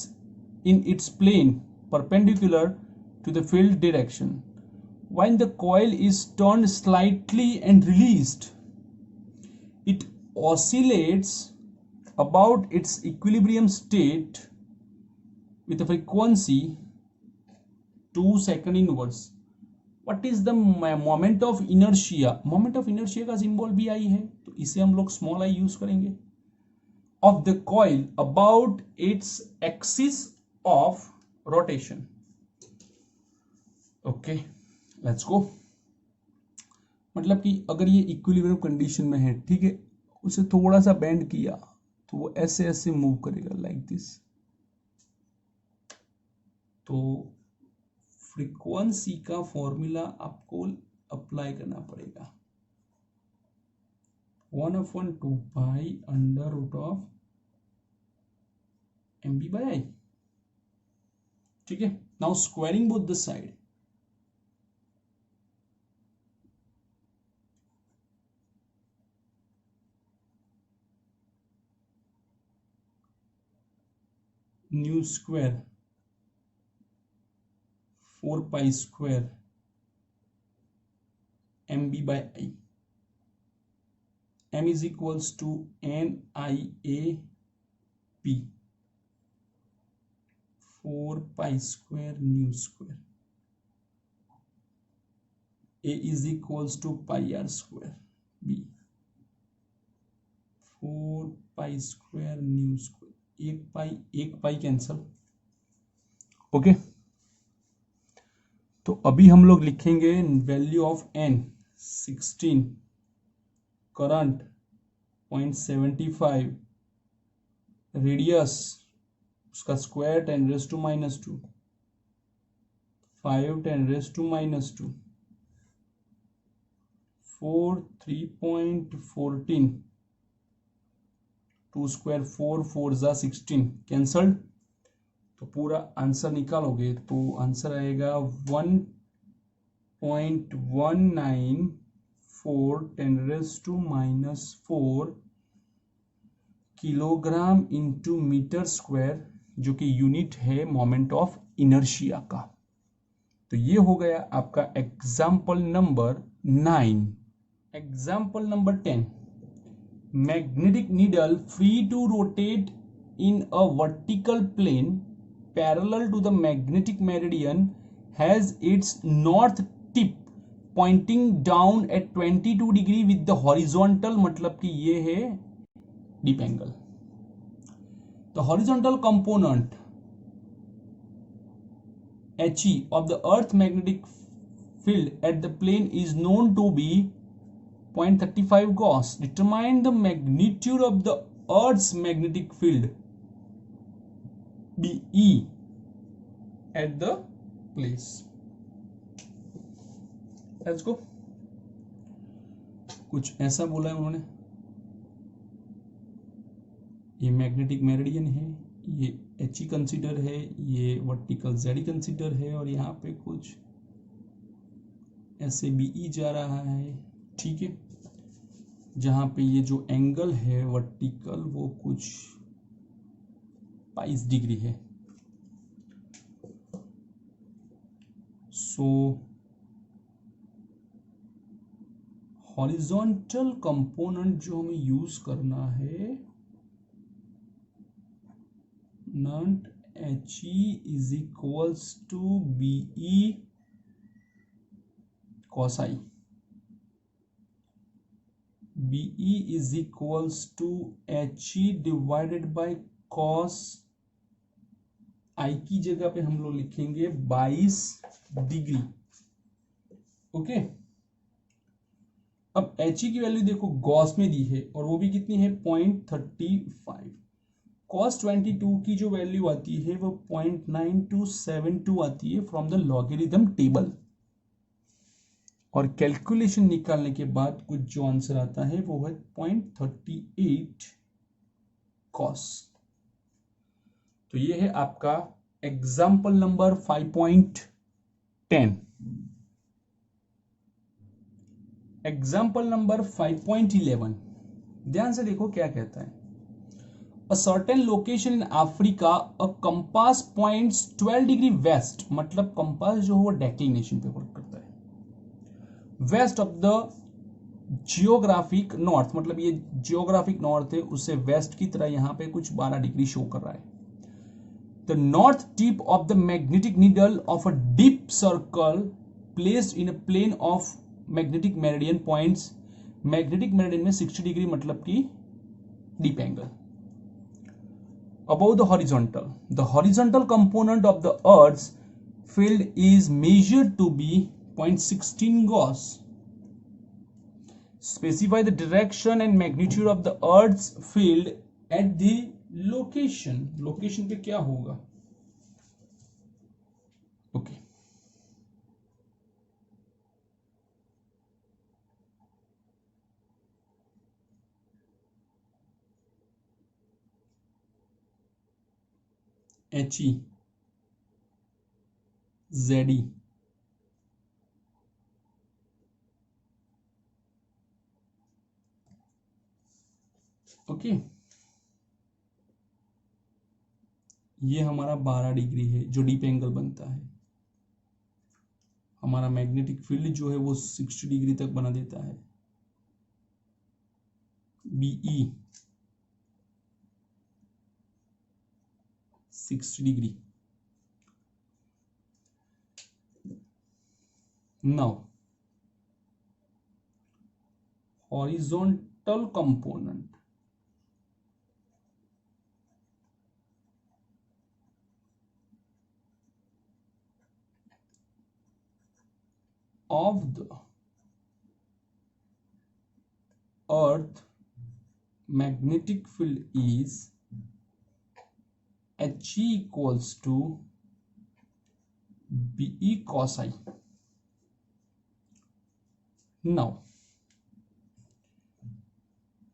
in its plane perpendicular to the field direction, when the coil is turned slightly and released, it oscillates about its equilibrium state with a frequency 2 seconds inverse. What is the moment of inertia? Moment of inertia का symbol भी आई है, तो इसे हम लोग small I use करेंगे. Of the coil about its axis of rotation. Okay, let's go. मतलब कि अगर ये इक्विलिब्रियम कंडीशन में है, ठीक है, उसे थोड़ा सा बेंड किया तो वो ऐसे ऐसे मूव करेगा लाइक दिस. तो फ्रीक्वेंसी का फॉर्मूला आपको अप्लाई करना पड़ेगा. 1/2 pi under root of mb by i. ठीक है, now squaring both the side. Nu square 4 pi square mb by i. m is equals to NIAP 4 pi square nu square. A is equals to pi r square b 4 pi square nu square. एक पाई cancel. Okay, तो अभी हम लोग लिखेंगे value of n 16, current 0.75, radius उसका square 10⁻², 5 10⁻², 4 3.14, 2 square 4 4 जा 16 cancelled. तो पूरा आंसर निकालोगे तो आंसर आएगा 1.194 10⁻⁻4 किलोग्राम इंटू मीटर स्क्वायर, जो कि यूनिट है मोमेंट ऑफ इनर्शिया का. तो ये हो गया आपका example number 9. Example number 10. Magnetic needle free to rotate in a vertical plane parallel to the magnetic meridian has its north tip pointing down at 22 degree with the horizontal, मतलब कि ये है dip angle. The horizontal component He of the Earth magnetic field at the plane is known to be 0.35 Gauss. Determine the magnitude of the Earth's magnetic field BE at the place. Let's go. कुछ ऐसा बोला है उन्होंने. ये magnetic meridian है, ये He consider है, ये वर्टिकल Z कंसीडर है, और यहाँ पे कुछ ऐसे BE जा रहा है. ठीक है, जहाँ पे ये जो एंगल है वर्टिकल वो कुछ 22 डिग्री है. सो हॉरिजॉन्टल कंपोनेंट जो हमें यूज करना है, not He is equals to BE cos I. BE is equals to He divided by cos I की जगह पे हम लोग लिखेंगे 22 डिग्री. ओके, अब He की वैल्यू देखो गॉस में दी है और वो भी कितनी है 0.35. cos 22 की जो वैल्यू आती है वो 0.9272 आती है फ्रॉम द लॉगरिथम टेबल. और कैलकुलेशन निकालने के बाद कुछ जो आंसर आता है वो है 0.38 कॉस। तो ये है आपका एग्जाम्पल नंबर 5.10। एग्जाम्पल नंबर 5.11, ध्यान से देखो क्या कहता है। A certain location in Africa, a compass points 12 degree west, मतलब कंपास जो है वो डेक्लिनेशन पे वर्क करता है, west of the geographic north, मतलब ये जियोग्राफिक नॉर्थ है, उससे वेस्ट की तरह यहां पे कुछ 12 डिग्री शो कर रहा है। The north tip of the magnetic needle of a dip circle placed in a plane of magnetic meridian points, magnetic meridian में 60 डिग्री मतलब कि dip angle above the horizontal component of the earth's field is measured to be 0.16 Gauss. Specify the direction and magnitude of the earth's field at the location पे क्या होगा? Okay. HE ZE okay. ये हमारा 12 degree है जो deep angle बनता है। हमारा मैग्नेटिक फील्ड जो है वो 60 डिग्री तक बना देता है। BE 60 degree. Now horizontal component of the earth magnetic field is HE equals to BE cos I. Now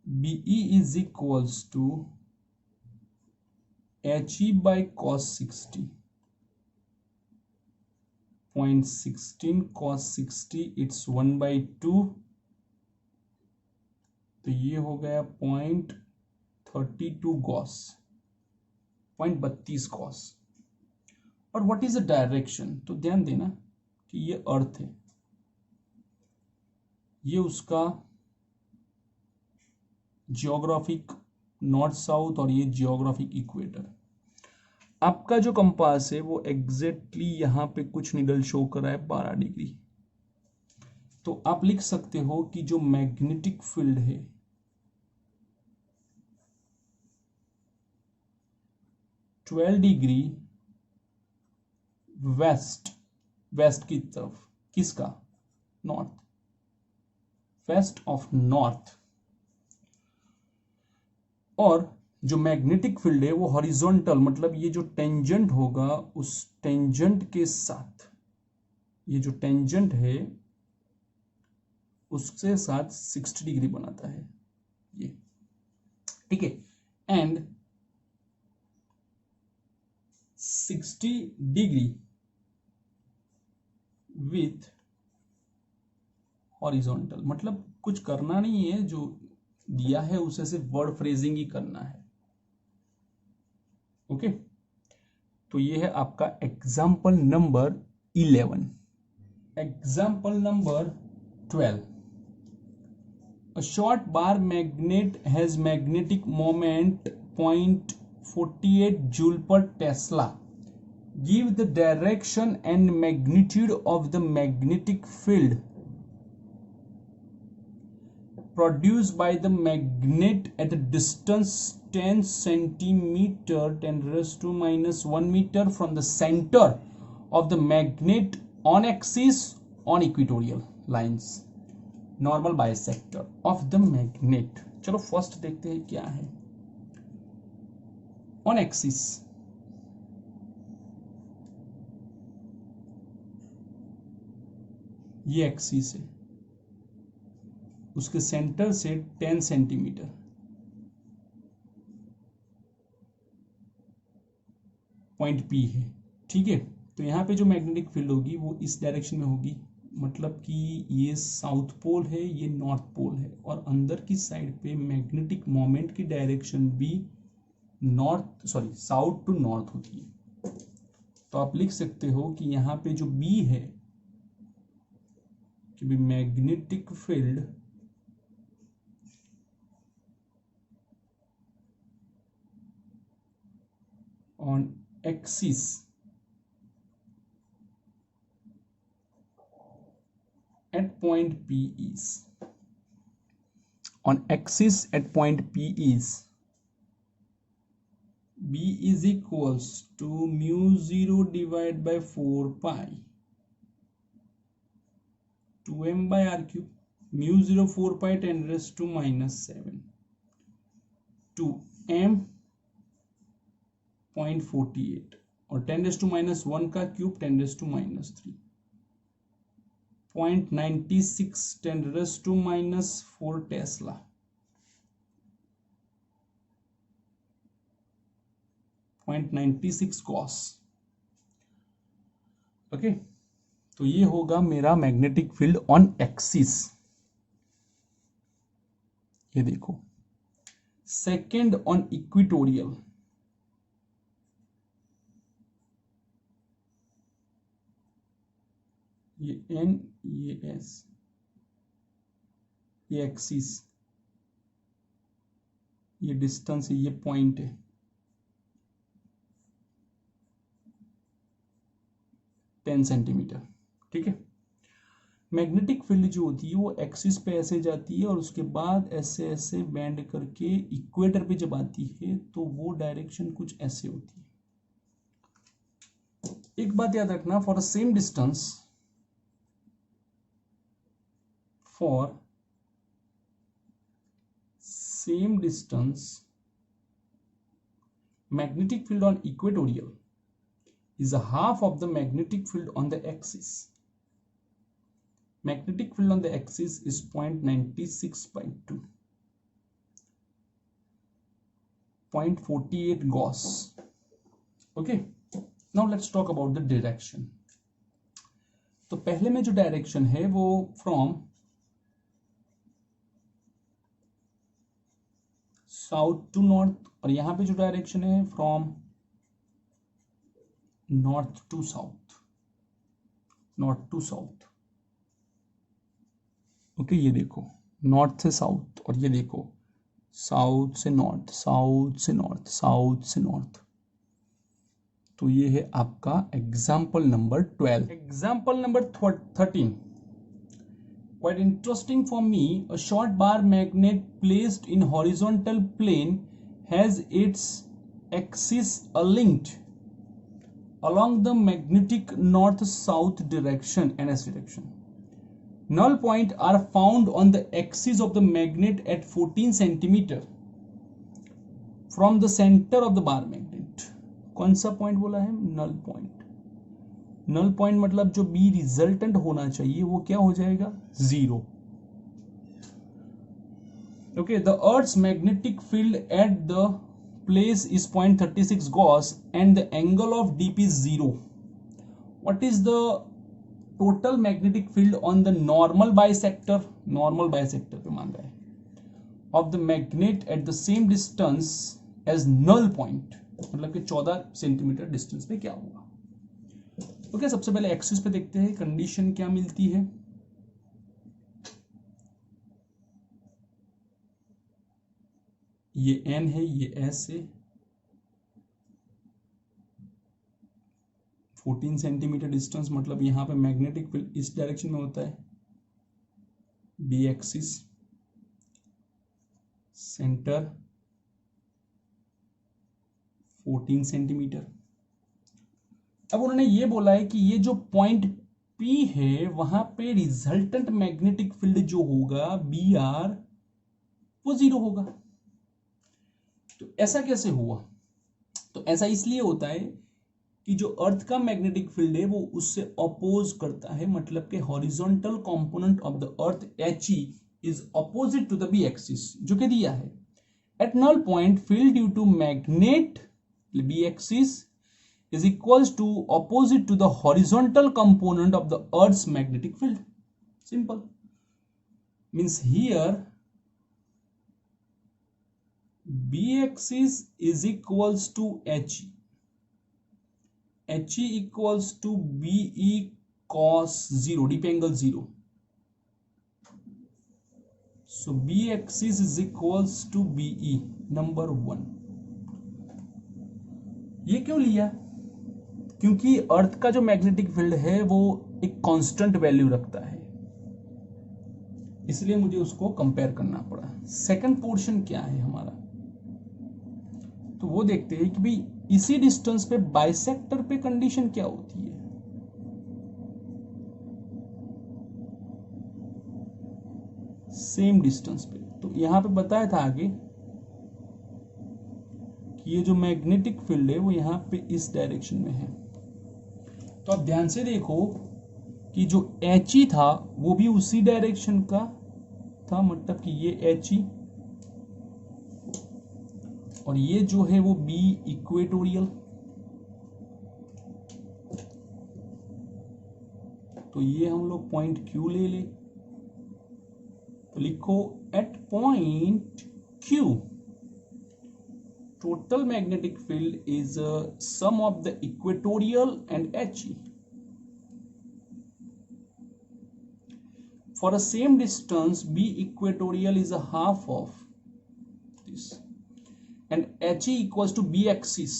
BE is equals to HE by cos 60, 0.16 cos 60, it's 1/2, तो ये हो गया 0.32 गॉस, 0.32 गॉस। और व्हाट इज द डायरेक्शन, तो ध्यान देना कि ये अर्थ है, ये उसका जियोग्राफिक नॉर्थ साउथ और ये जियोग्राफिक इक्वेटर। आपका जो कंपास है वो एग्जैक्टली यहां पे कुछ निडल शो कर रहा है 12 डिग्री। तो आप लिख सकते हो कि जो मैग्नेटिक फील्ड है 12 डिग्री वेस्ट की तरफ, किसका? North, west of north. और जो मैग्नेटिक फील्ड है वो हॉरिजॉन्टल, मतलब ये जो टेंजेंट होगा उस टेंजेंट के साथ, ये जो टेंजेंट है उसके साथ 60 डिग्री बनाता है ये, ठीक है। एंड 60 डिग्री विथ हॉरिजॉन्टल, मतलब कुछ करना नहीं है, जो दिया है उसे सिर्फ वर्ड फ्रेजिंग ही करना है। ओके, तो ये है आपका example number 11। Example number 12, a short bar magnet has magnetic moment 0.48 joule per Tesla. Give the direction and magnitude of the magnetic field produced by the magnet at a distance 10 centimeter 10 raised to minus 1 meter from the center of the magnet on axis on equatorial lines, normal bisector of the magnet। चलो first देखते हैं क्या है। On axis, ये axis है, उसके centre से 10 centimetre, point P है, ठीक है। तो यहाँ पे जो मैग्नेटिक फील्ड होगी वो इस डायरेक्शन में होगी, मतलब कि ये साउथ पोल है, ये नॉर्थ पोल है, और अंदर की साइड पे मैग्नेटिक मोमेंट की डायरेक्शन भी साउथ टू नॉर्थ होती है। तो आप लिख सकते हो कि यहाँ पे जो बी है कि भी magnetic field on axis at point P is B is equals to mu 0 divided by 4 pi 2m by r cube, mu 0 4 pi 10 raised to minus 7 to m 0.48 और 10 raised to minus 1 का cube 10 raised to minus 3 0.96 10 raised to minus 4 Tesla, .96 Gauss. Okay, तो ये होगा मेरा magnetic field on axis. ये देखो, second on equatorial, ये N, ये एस, ये एक्सिस, ये डिस्टेंस है, ये पॉइंट है, 10 सेंटीमीटर, ठीक है। मैग्नेटिक फील्ड जो होती है वो एक्सिस पे ऐसे जाती है और उसके बाद ऐसे ऐसे बैंड करके इक्वेटर पे जब आती है तो वो डायरेक्शन कुछ ऐसे होती है। एक बात याद रखना, for the same distance, for same distance, magnetic field on equatorial is a half of the magnetic field on the axis. Magnetic field on the axis is 0.96 by 2, 0.48 Gauss. Okay, now let's talk about the direction. तो पहले में जो direction है वो from south to north, और यहां पे जो डायरेक्शन है from north to south, north to south. Okay, ये देखो नॉर्थ से साउथ, और ये देखो साउथ से नॉर्थ, साउथ से नॉर्थ, साउथ से नॉर्थ। तो ये है आपका example number 12। Example number 13, quite interesting for me. A short bar magnet placed in horizontal plane has its axis linked along the magnetic north-south direction, NS direction. Null points are found on the axis of the magnet at 14 centimeter from the center of the bar magnet. कौन सा point बोला है? Null point. नल point मतलब जो B resultant होना चाहिए वो क्या हो जाएगा? 0। Okay, the earth's magnetic field at the place is 0.36 gauss and the angle of dip is 0. What is the total magnetic field on the normal bisector? Normal bisector पे मान रहा है, of the magnet at the same distance as null point, मतलब कि 14 centimetre distance पे क्या होगा? Okay, सबसे पहले एक्सिस पे देखते हैं कंडीशन क्या मिलती है। ये एन है, ये एस है, 14 सेंटीमीटर डिस्टेंस, मतलब यहां पे मैग्नेटिक फील्ड इस डायरेक्शन में होता है, बी एक्सिस, सेंटर 14 सेंटीमीटर। अब उन्होंने ये बोला है कि ये जो पॉइंट P है वहां पे रिजल्टेंट मैग्नेटिक फील्ड जो होगा BR वो 0 होगा। तो ऐसा कैसे हुआ? तो ऐसा इसलिए होता है कि जो अर्थ का मैग्नेटिक फील्ड है वो उससे अपोज करता है, मतलब कि horizontal component of the earth HE is opposite to the B axis, जो कि दिया है। At null point field due to magnet B axis is equals to opposite to the horizontal component of the Earth's magnetic field. Simple. Means here B axis is equals to HE. HE equals to BE cos 0, deep angle 0. So B axis is equals to BE, number 1. ये क्यों लिया? क्योंकि अर्थ का जो magnetic field है वो एक constant value रखता है, इसलिए मुझे उसको कंपेयर करना पड़ा। सेकंड पोर्शन क्या है हमारा, तो वो देखते हैं कि भाई इसी डिस्टेंस पे बाइसेक्टर पे कंडीशन क्या होती है। सेम डिस्टेंस पे, तो यहां पे बताया था आगे कि ये जो मैग्नेटिक फील्ड है वो यहां पे इस डायरेक्शन में है। तो अब ध्यान से देखो कि जो HE था वो भी उसी डायरेक्शन का था, मतलब कि ये HE और ये जो है वो B इक्वेटोरियल। तो ये हम लोग पॉइंट Q ले ले, तो लिखो at point Q total magnetic field is a sum of the equatorial and HE. For a same distance, B equatorial is a half of this, and HE equals to B axis.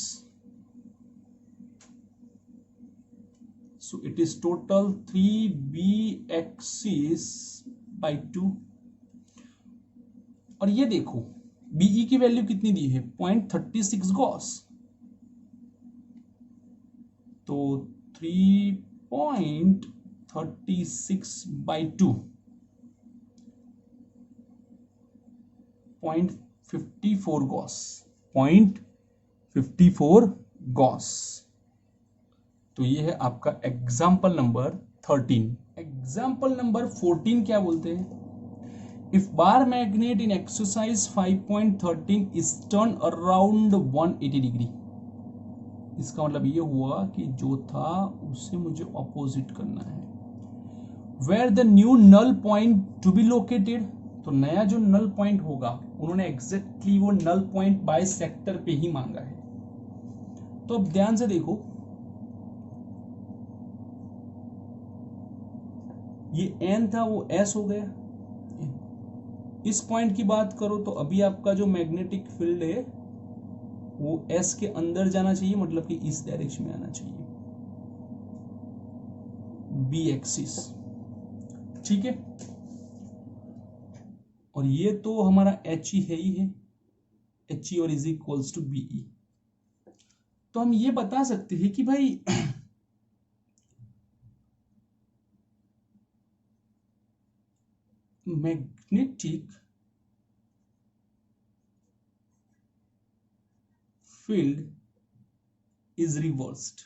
So it is total 3B axis by 2. और ये देखो BE की value कितनी दी है, 0.36 Gauss. तो 3.36 by 2, 0.54 Gauss, 0.54 Gauss. तो ये है आपका एग्जाम्पल नंबर 13। एग्जाम्पल नंबर 14 क्या बोलते हैं, If bar magnet in exercise 5.13 is turned around 180 degree, इसका मतलब ये हुआ कि जो था उसे मुझे ऑपोजिट करना है। Where the new null point to be located, तो नया जो नल पॉइंट होगा उन्होंने एग्जैक्टली वो नल पॉइंट बाय सेक्टर पे ही मांगा है। तो अब ध्यान से देखो, ये N था वो S हो गया। इस पॉइंट की बात करो तो अभी आपका जो मैग्नेटिक फील्ड है वो S के अंदर जाना चाहिए, मतलब कि इस डायरेक्शन में आना चाहिए, B एक्सिस। ठीक है, और ये तो हमारा HE है ही है, HE और इज इक्वल्स टू BE। तो हम ये बता सकते हैं कि भाई magnetic field is reversed,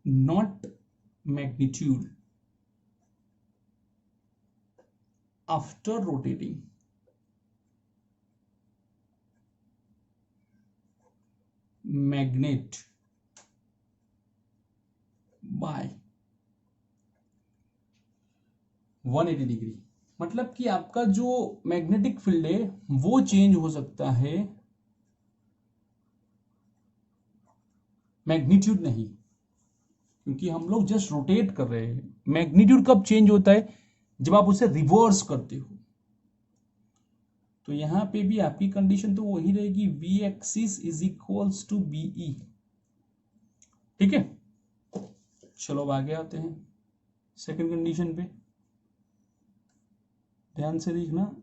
not magnitude, after rotating magnet by 180 degree. मतलब कि आपका जो मैग्नेटिक फील्ड है वो चेंज हो सकता है, मैग्नीट्यूड नहीं, क्योंकि हम लोग जस्ट रोटेट कर रहे हैं। मैग्नीट्यूड कब चेंज होता है, जब आप उसे रिवर्स करते हो। तो यहां पे भी आपकी कंडीशन तो वही रहेगी, V axis is equals to BE। ठीक है, चलो अब आगे आते हैं सेकंड कंडीशन पे। ध्यान से देखना,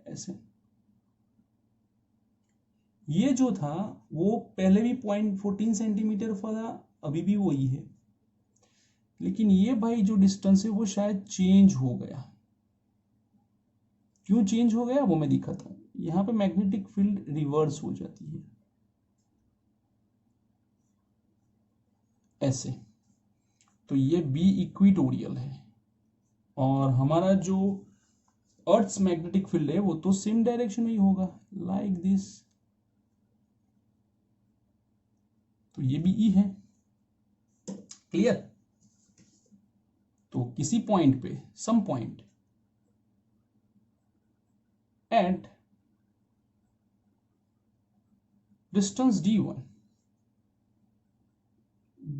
ऐसे ये जो था वो पहले भी 0.14 सेंटीमीटर था, अभी भी वही है, लेकिन ये भाई जो डिस्टेंस है वो शायद चेंज हो गया। क्यों चेंज हो गया वो मैं दिखाता हूं। यहां पे मैग्नेटिक फील्ड रिवर्स हो जाती है ऐसे, तो ये B इक्वेटोरियल है और हमारा जो अर्थ्स मैग्नेटिक फील्ड है वो तो सेम डायरेक्शन में ही होगा, लाइक दिस। तो ये भी ई है। क्लियर? तो किसी पॉइंट पे, some point at distance d1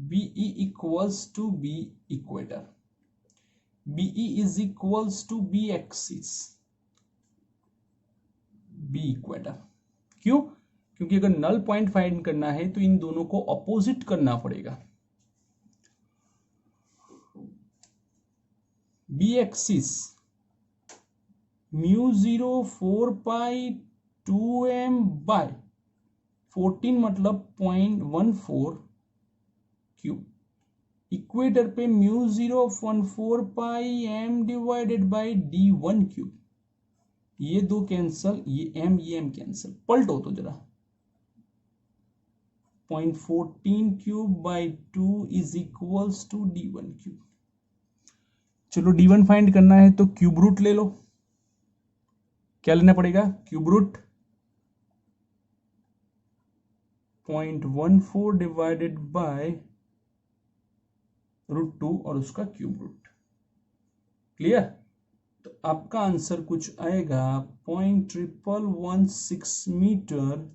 BE equals to B equator, BE is equals to B axis, B equator। क्यों? क्योंकि अगर नल पॉइंट फाइंड करना है तो इन दोनों को अपोजिट करना पड़ेगा। B एक्सिस μ0 4 पाई 2m बाय 14 मतलब 0.14 क्यूब। इक्वेटर पे μ0 14 पाई m divided by d1 cube. ये दो कैंसल, ये m कैंसल, पलटो तो जरा। 0.14 cube by 2 is equals to d1 cube. चलो d1 फाइंड करना है तो क्यूब रूट ले लो। क्या लेना पड़ेगा? क्यूब रूट 0.14 डिवाइडेड बाय √2 और उसका क्यूब रूट। क्लियर? तो आपका आंसर कुछ आएगा 0.1116 मीटर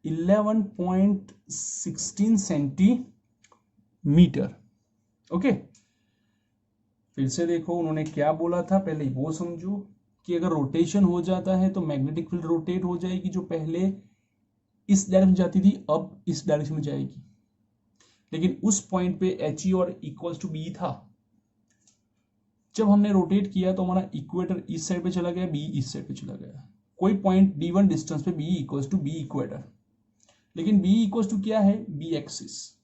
11.16 सेंटीमीटर। ओके, फिर से देखो उन्होंने क्या बोला था, पहले वो समझो कि अगर रोटेशन हो जाता है तो मैग्नेटिक फील्ड रोटेट हो जाएगी, जो पहले इस डायरेक्शन में जाती थी अब इस डायरेक्शन में जाएगी। लेकिन उस पॉइंट पे एच ई और इक्वल्स टू बी था। जब हमने रोटेट किया तो हमारा इक्वेटर इस साइड पे चला गया, बी इस साइड पे चला गया। कोई पॉइंट d1 डिस्टेंस पे B equals to B equator, लेकिन बी इक्वल्स टू क्या है? B axis.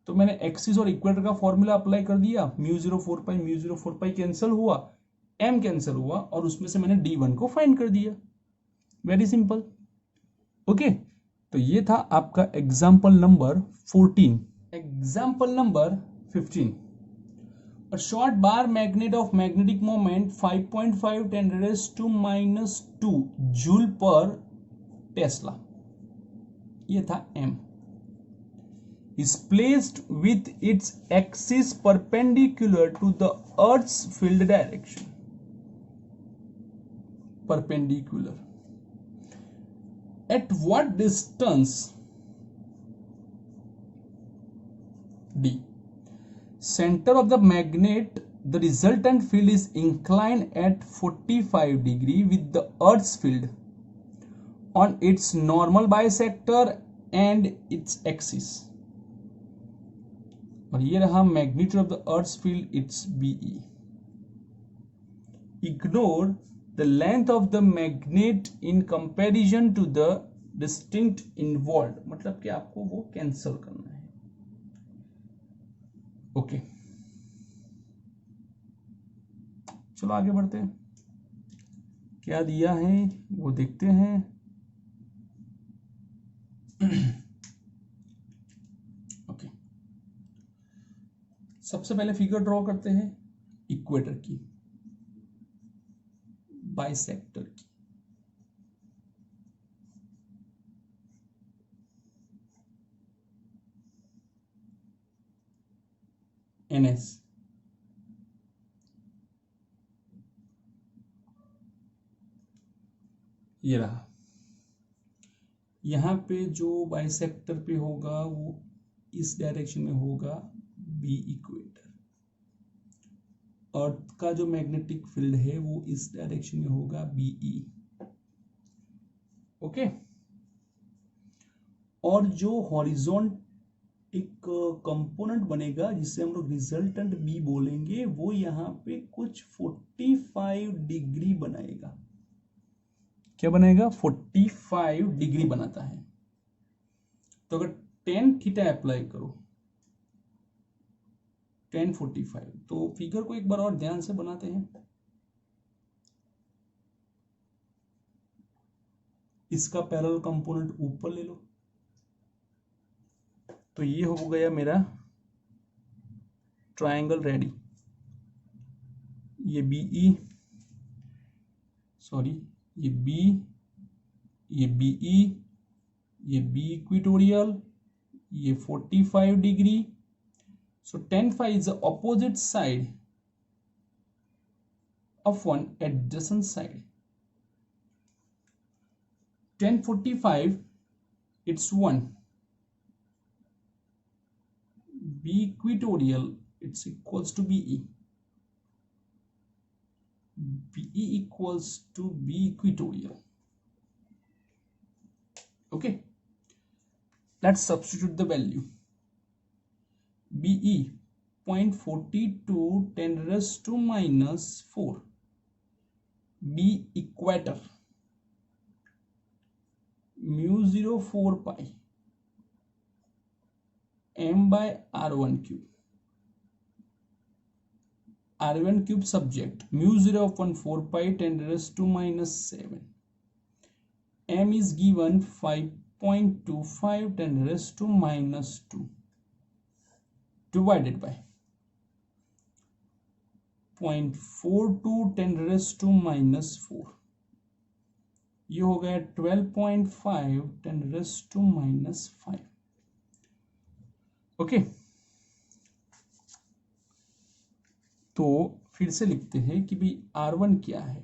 तो मैंने एक्सिस और इक्वेटर का फॉर्मूला अप्लाई कर दिया। μ0 4 पाई μ0 4 पाई कैंसिल हुआ, m कैंसिल हुआ और उसमें से मैंने d1 को फाइंड कर दिया। Very simple. ओके, तो ये था आपका example number 14। Example number 15। A short bar magnet of magnetic moment 5.5 × 10⁻² joule पर टेस्ला, ये था m, is placed with its axis perpendicular to the earth's field direction, perpendicular, at what distance d? Center of the magnet, the resultant field is inclined at 45 degree with the earth's field on its normal bisector and its axis। और ये रहा magnitude of the earth's field, its BE। Ignore the length of the magnet in comparison to the distance involved, मतलब कि आपको वो cancel करना है। Okay, चलो आगे बढ़ते हैं। क्या दिया है वो देखते हैं। ओके, सबसे पहले फिगर ड्रॉ करते हैं इक्वेटर की, बाइसेक्टर की। NS, ये रहा। यहां पे जो बाइसेक्टर पे होगा वो इस डायरेक्शन में होगा बी इक्वेटर। अर्थ का जो मैग्नेटिक फील्ड है वो इस डायरेक्शन में होगा बीई। ओके, और जो हॉरिजॉन्टल एक कंपोनेंट बनेगा जिससे हम लोग रिजल्टेंट बी बोलेंगे, वो यहाँ पे कुछ 45 डिग्री बनाएगा। क्या बनाएगा? 45 डिग्री बनाता है। तो अगर tan थीटा अप्लाई करो 10 45, तो फिगर को एक बार और ध्यान से बनाते हैं। इसका पैरेलल कंपोनेंट ऊपर ले लो, तो ये हो गया मेरा ट्रायंगल रेडी। ये बीई, सॉरी ये बी, ये बीई, ये बी इक्वेटोरियल, ये 45 degree. So tan phi is the opposite side of one adjacent side. Tan 45, it's 1. B equatorial, it's equals to BE. BE equals to B equatorial. Okay, let's substitute the value. BE 0.42 10 raised to minus 4. B equator mu 0 4 pi m by r1 cube. r1 cube subject mu 0 upon 4 pi 10 raised to minus 7. M is given 5.25 10 raised to minus 2 divided by 0.42 10 raised to minus 4. ये हो गया 12.5 10 raised to minus 5. Okay, तो फिर से लिखते हैं कि भाई R1 क्या है.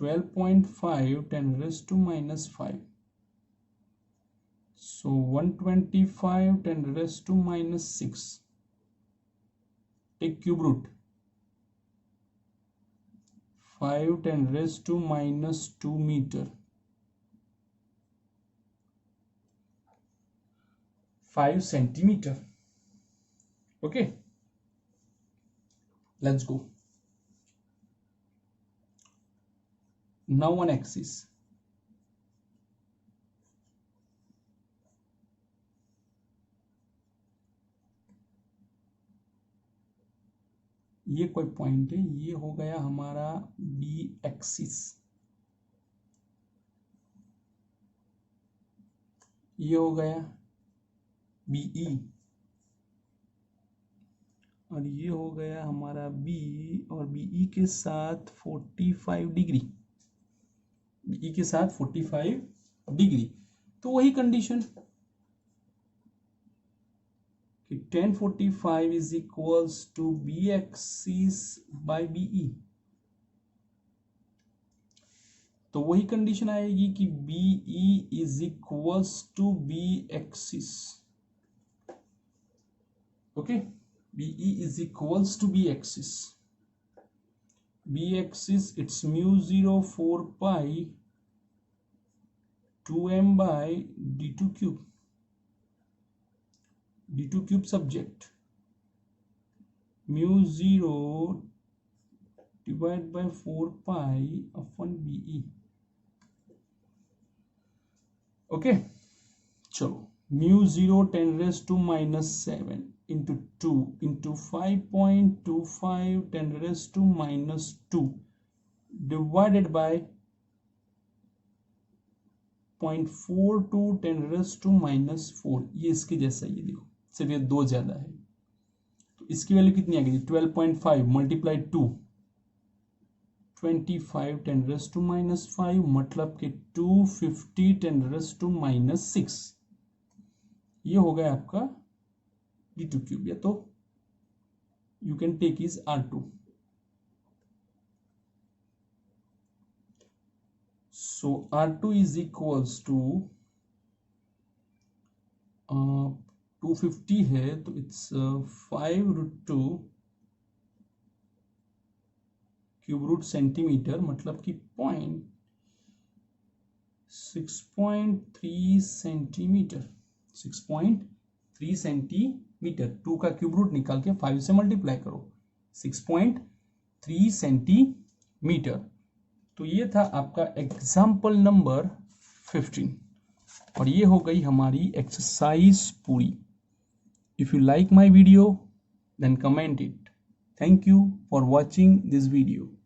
12.5 10 raised to minus 5. So 125 10 raised to minus 6. Take cube root. 5 10 raised to minus 2 meter. 5 centimeter. Okay, let's go. Now one axis. ये कोई पॉइंट है, ये हो गया हमारा बी एक्सिस. ये हो गया बीई और ये हो गया हमारा बी और बीई के साथ 45 डिग्री. बीई के साथ 45 डिग्री. तो वही कंडीशन कि tan 45 is equals to B axis by BE. तो वही कंडीशन आएगी कि BE is equals to B axis. Okay, BE is equals to B axis. B axis it's mu 0 4 pi 2m by d2 cube. d2 cube subject mu 0 divided by 4 pi upon BE. Okay, चलो mu 0 10 raised to minus 7 into 2 into 5.25 10 raised to minus 2 divided by 0.42 10 raised to minus 4. ये इसके जैसा ही है, देखो सिर्फ ये 2 ज्यादा है. तो इसकी वैल्यू कितनी आ गई? 12.5 मल्टीप्लाई 2 25 10 raised to minus 5 मतलब कि 250 10 raised to minus 6. ये हो गया आपका d2 क्यूब. या तो you can take is R2. So R2 is equals to 250 है तो it's 5 root 2 cube root centimetre मतलब कि 6.3 सेंटीमीटर. 6.3 सेंटीमीटर. 2 का क्यूब रूट निकाल के 5 से मल्टीप्लाई करो. 6.3 सेंटीमीटर. तो ये था आपका एग्जाम्पल नंबर 15 और ये हो गई हमारी एक्सरसाइज पूरी. If you like my video then comment it. Thank you for watching this video.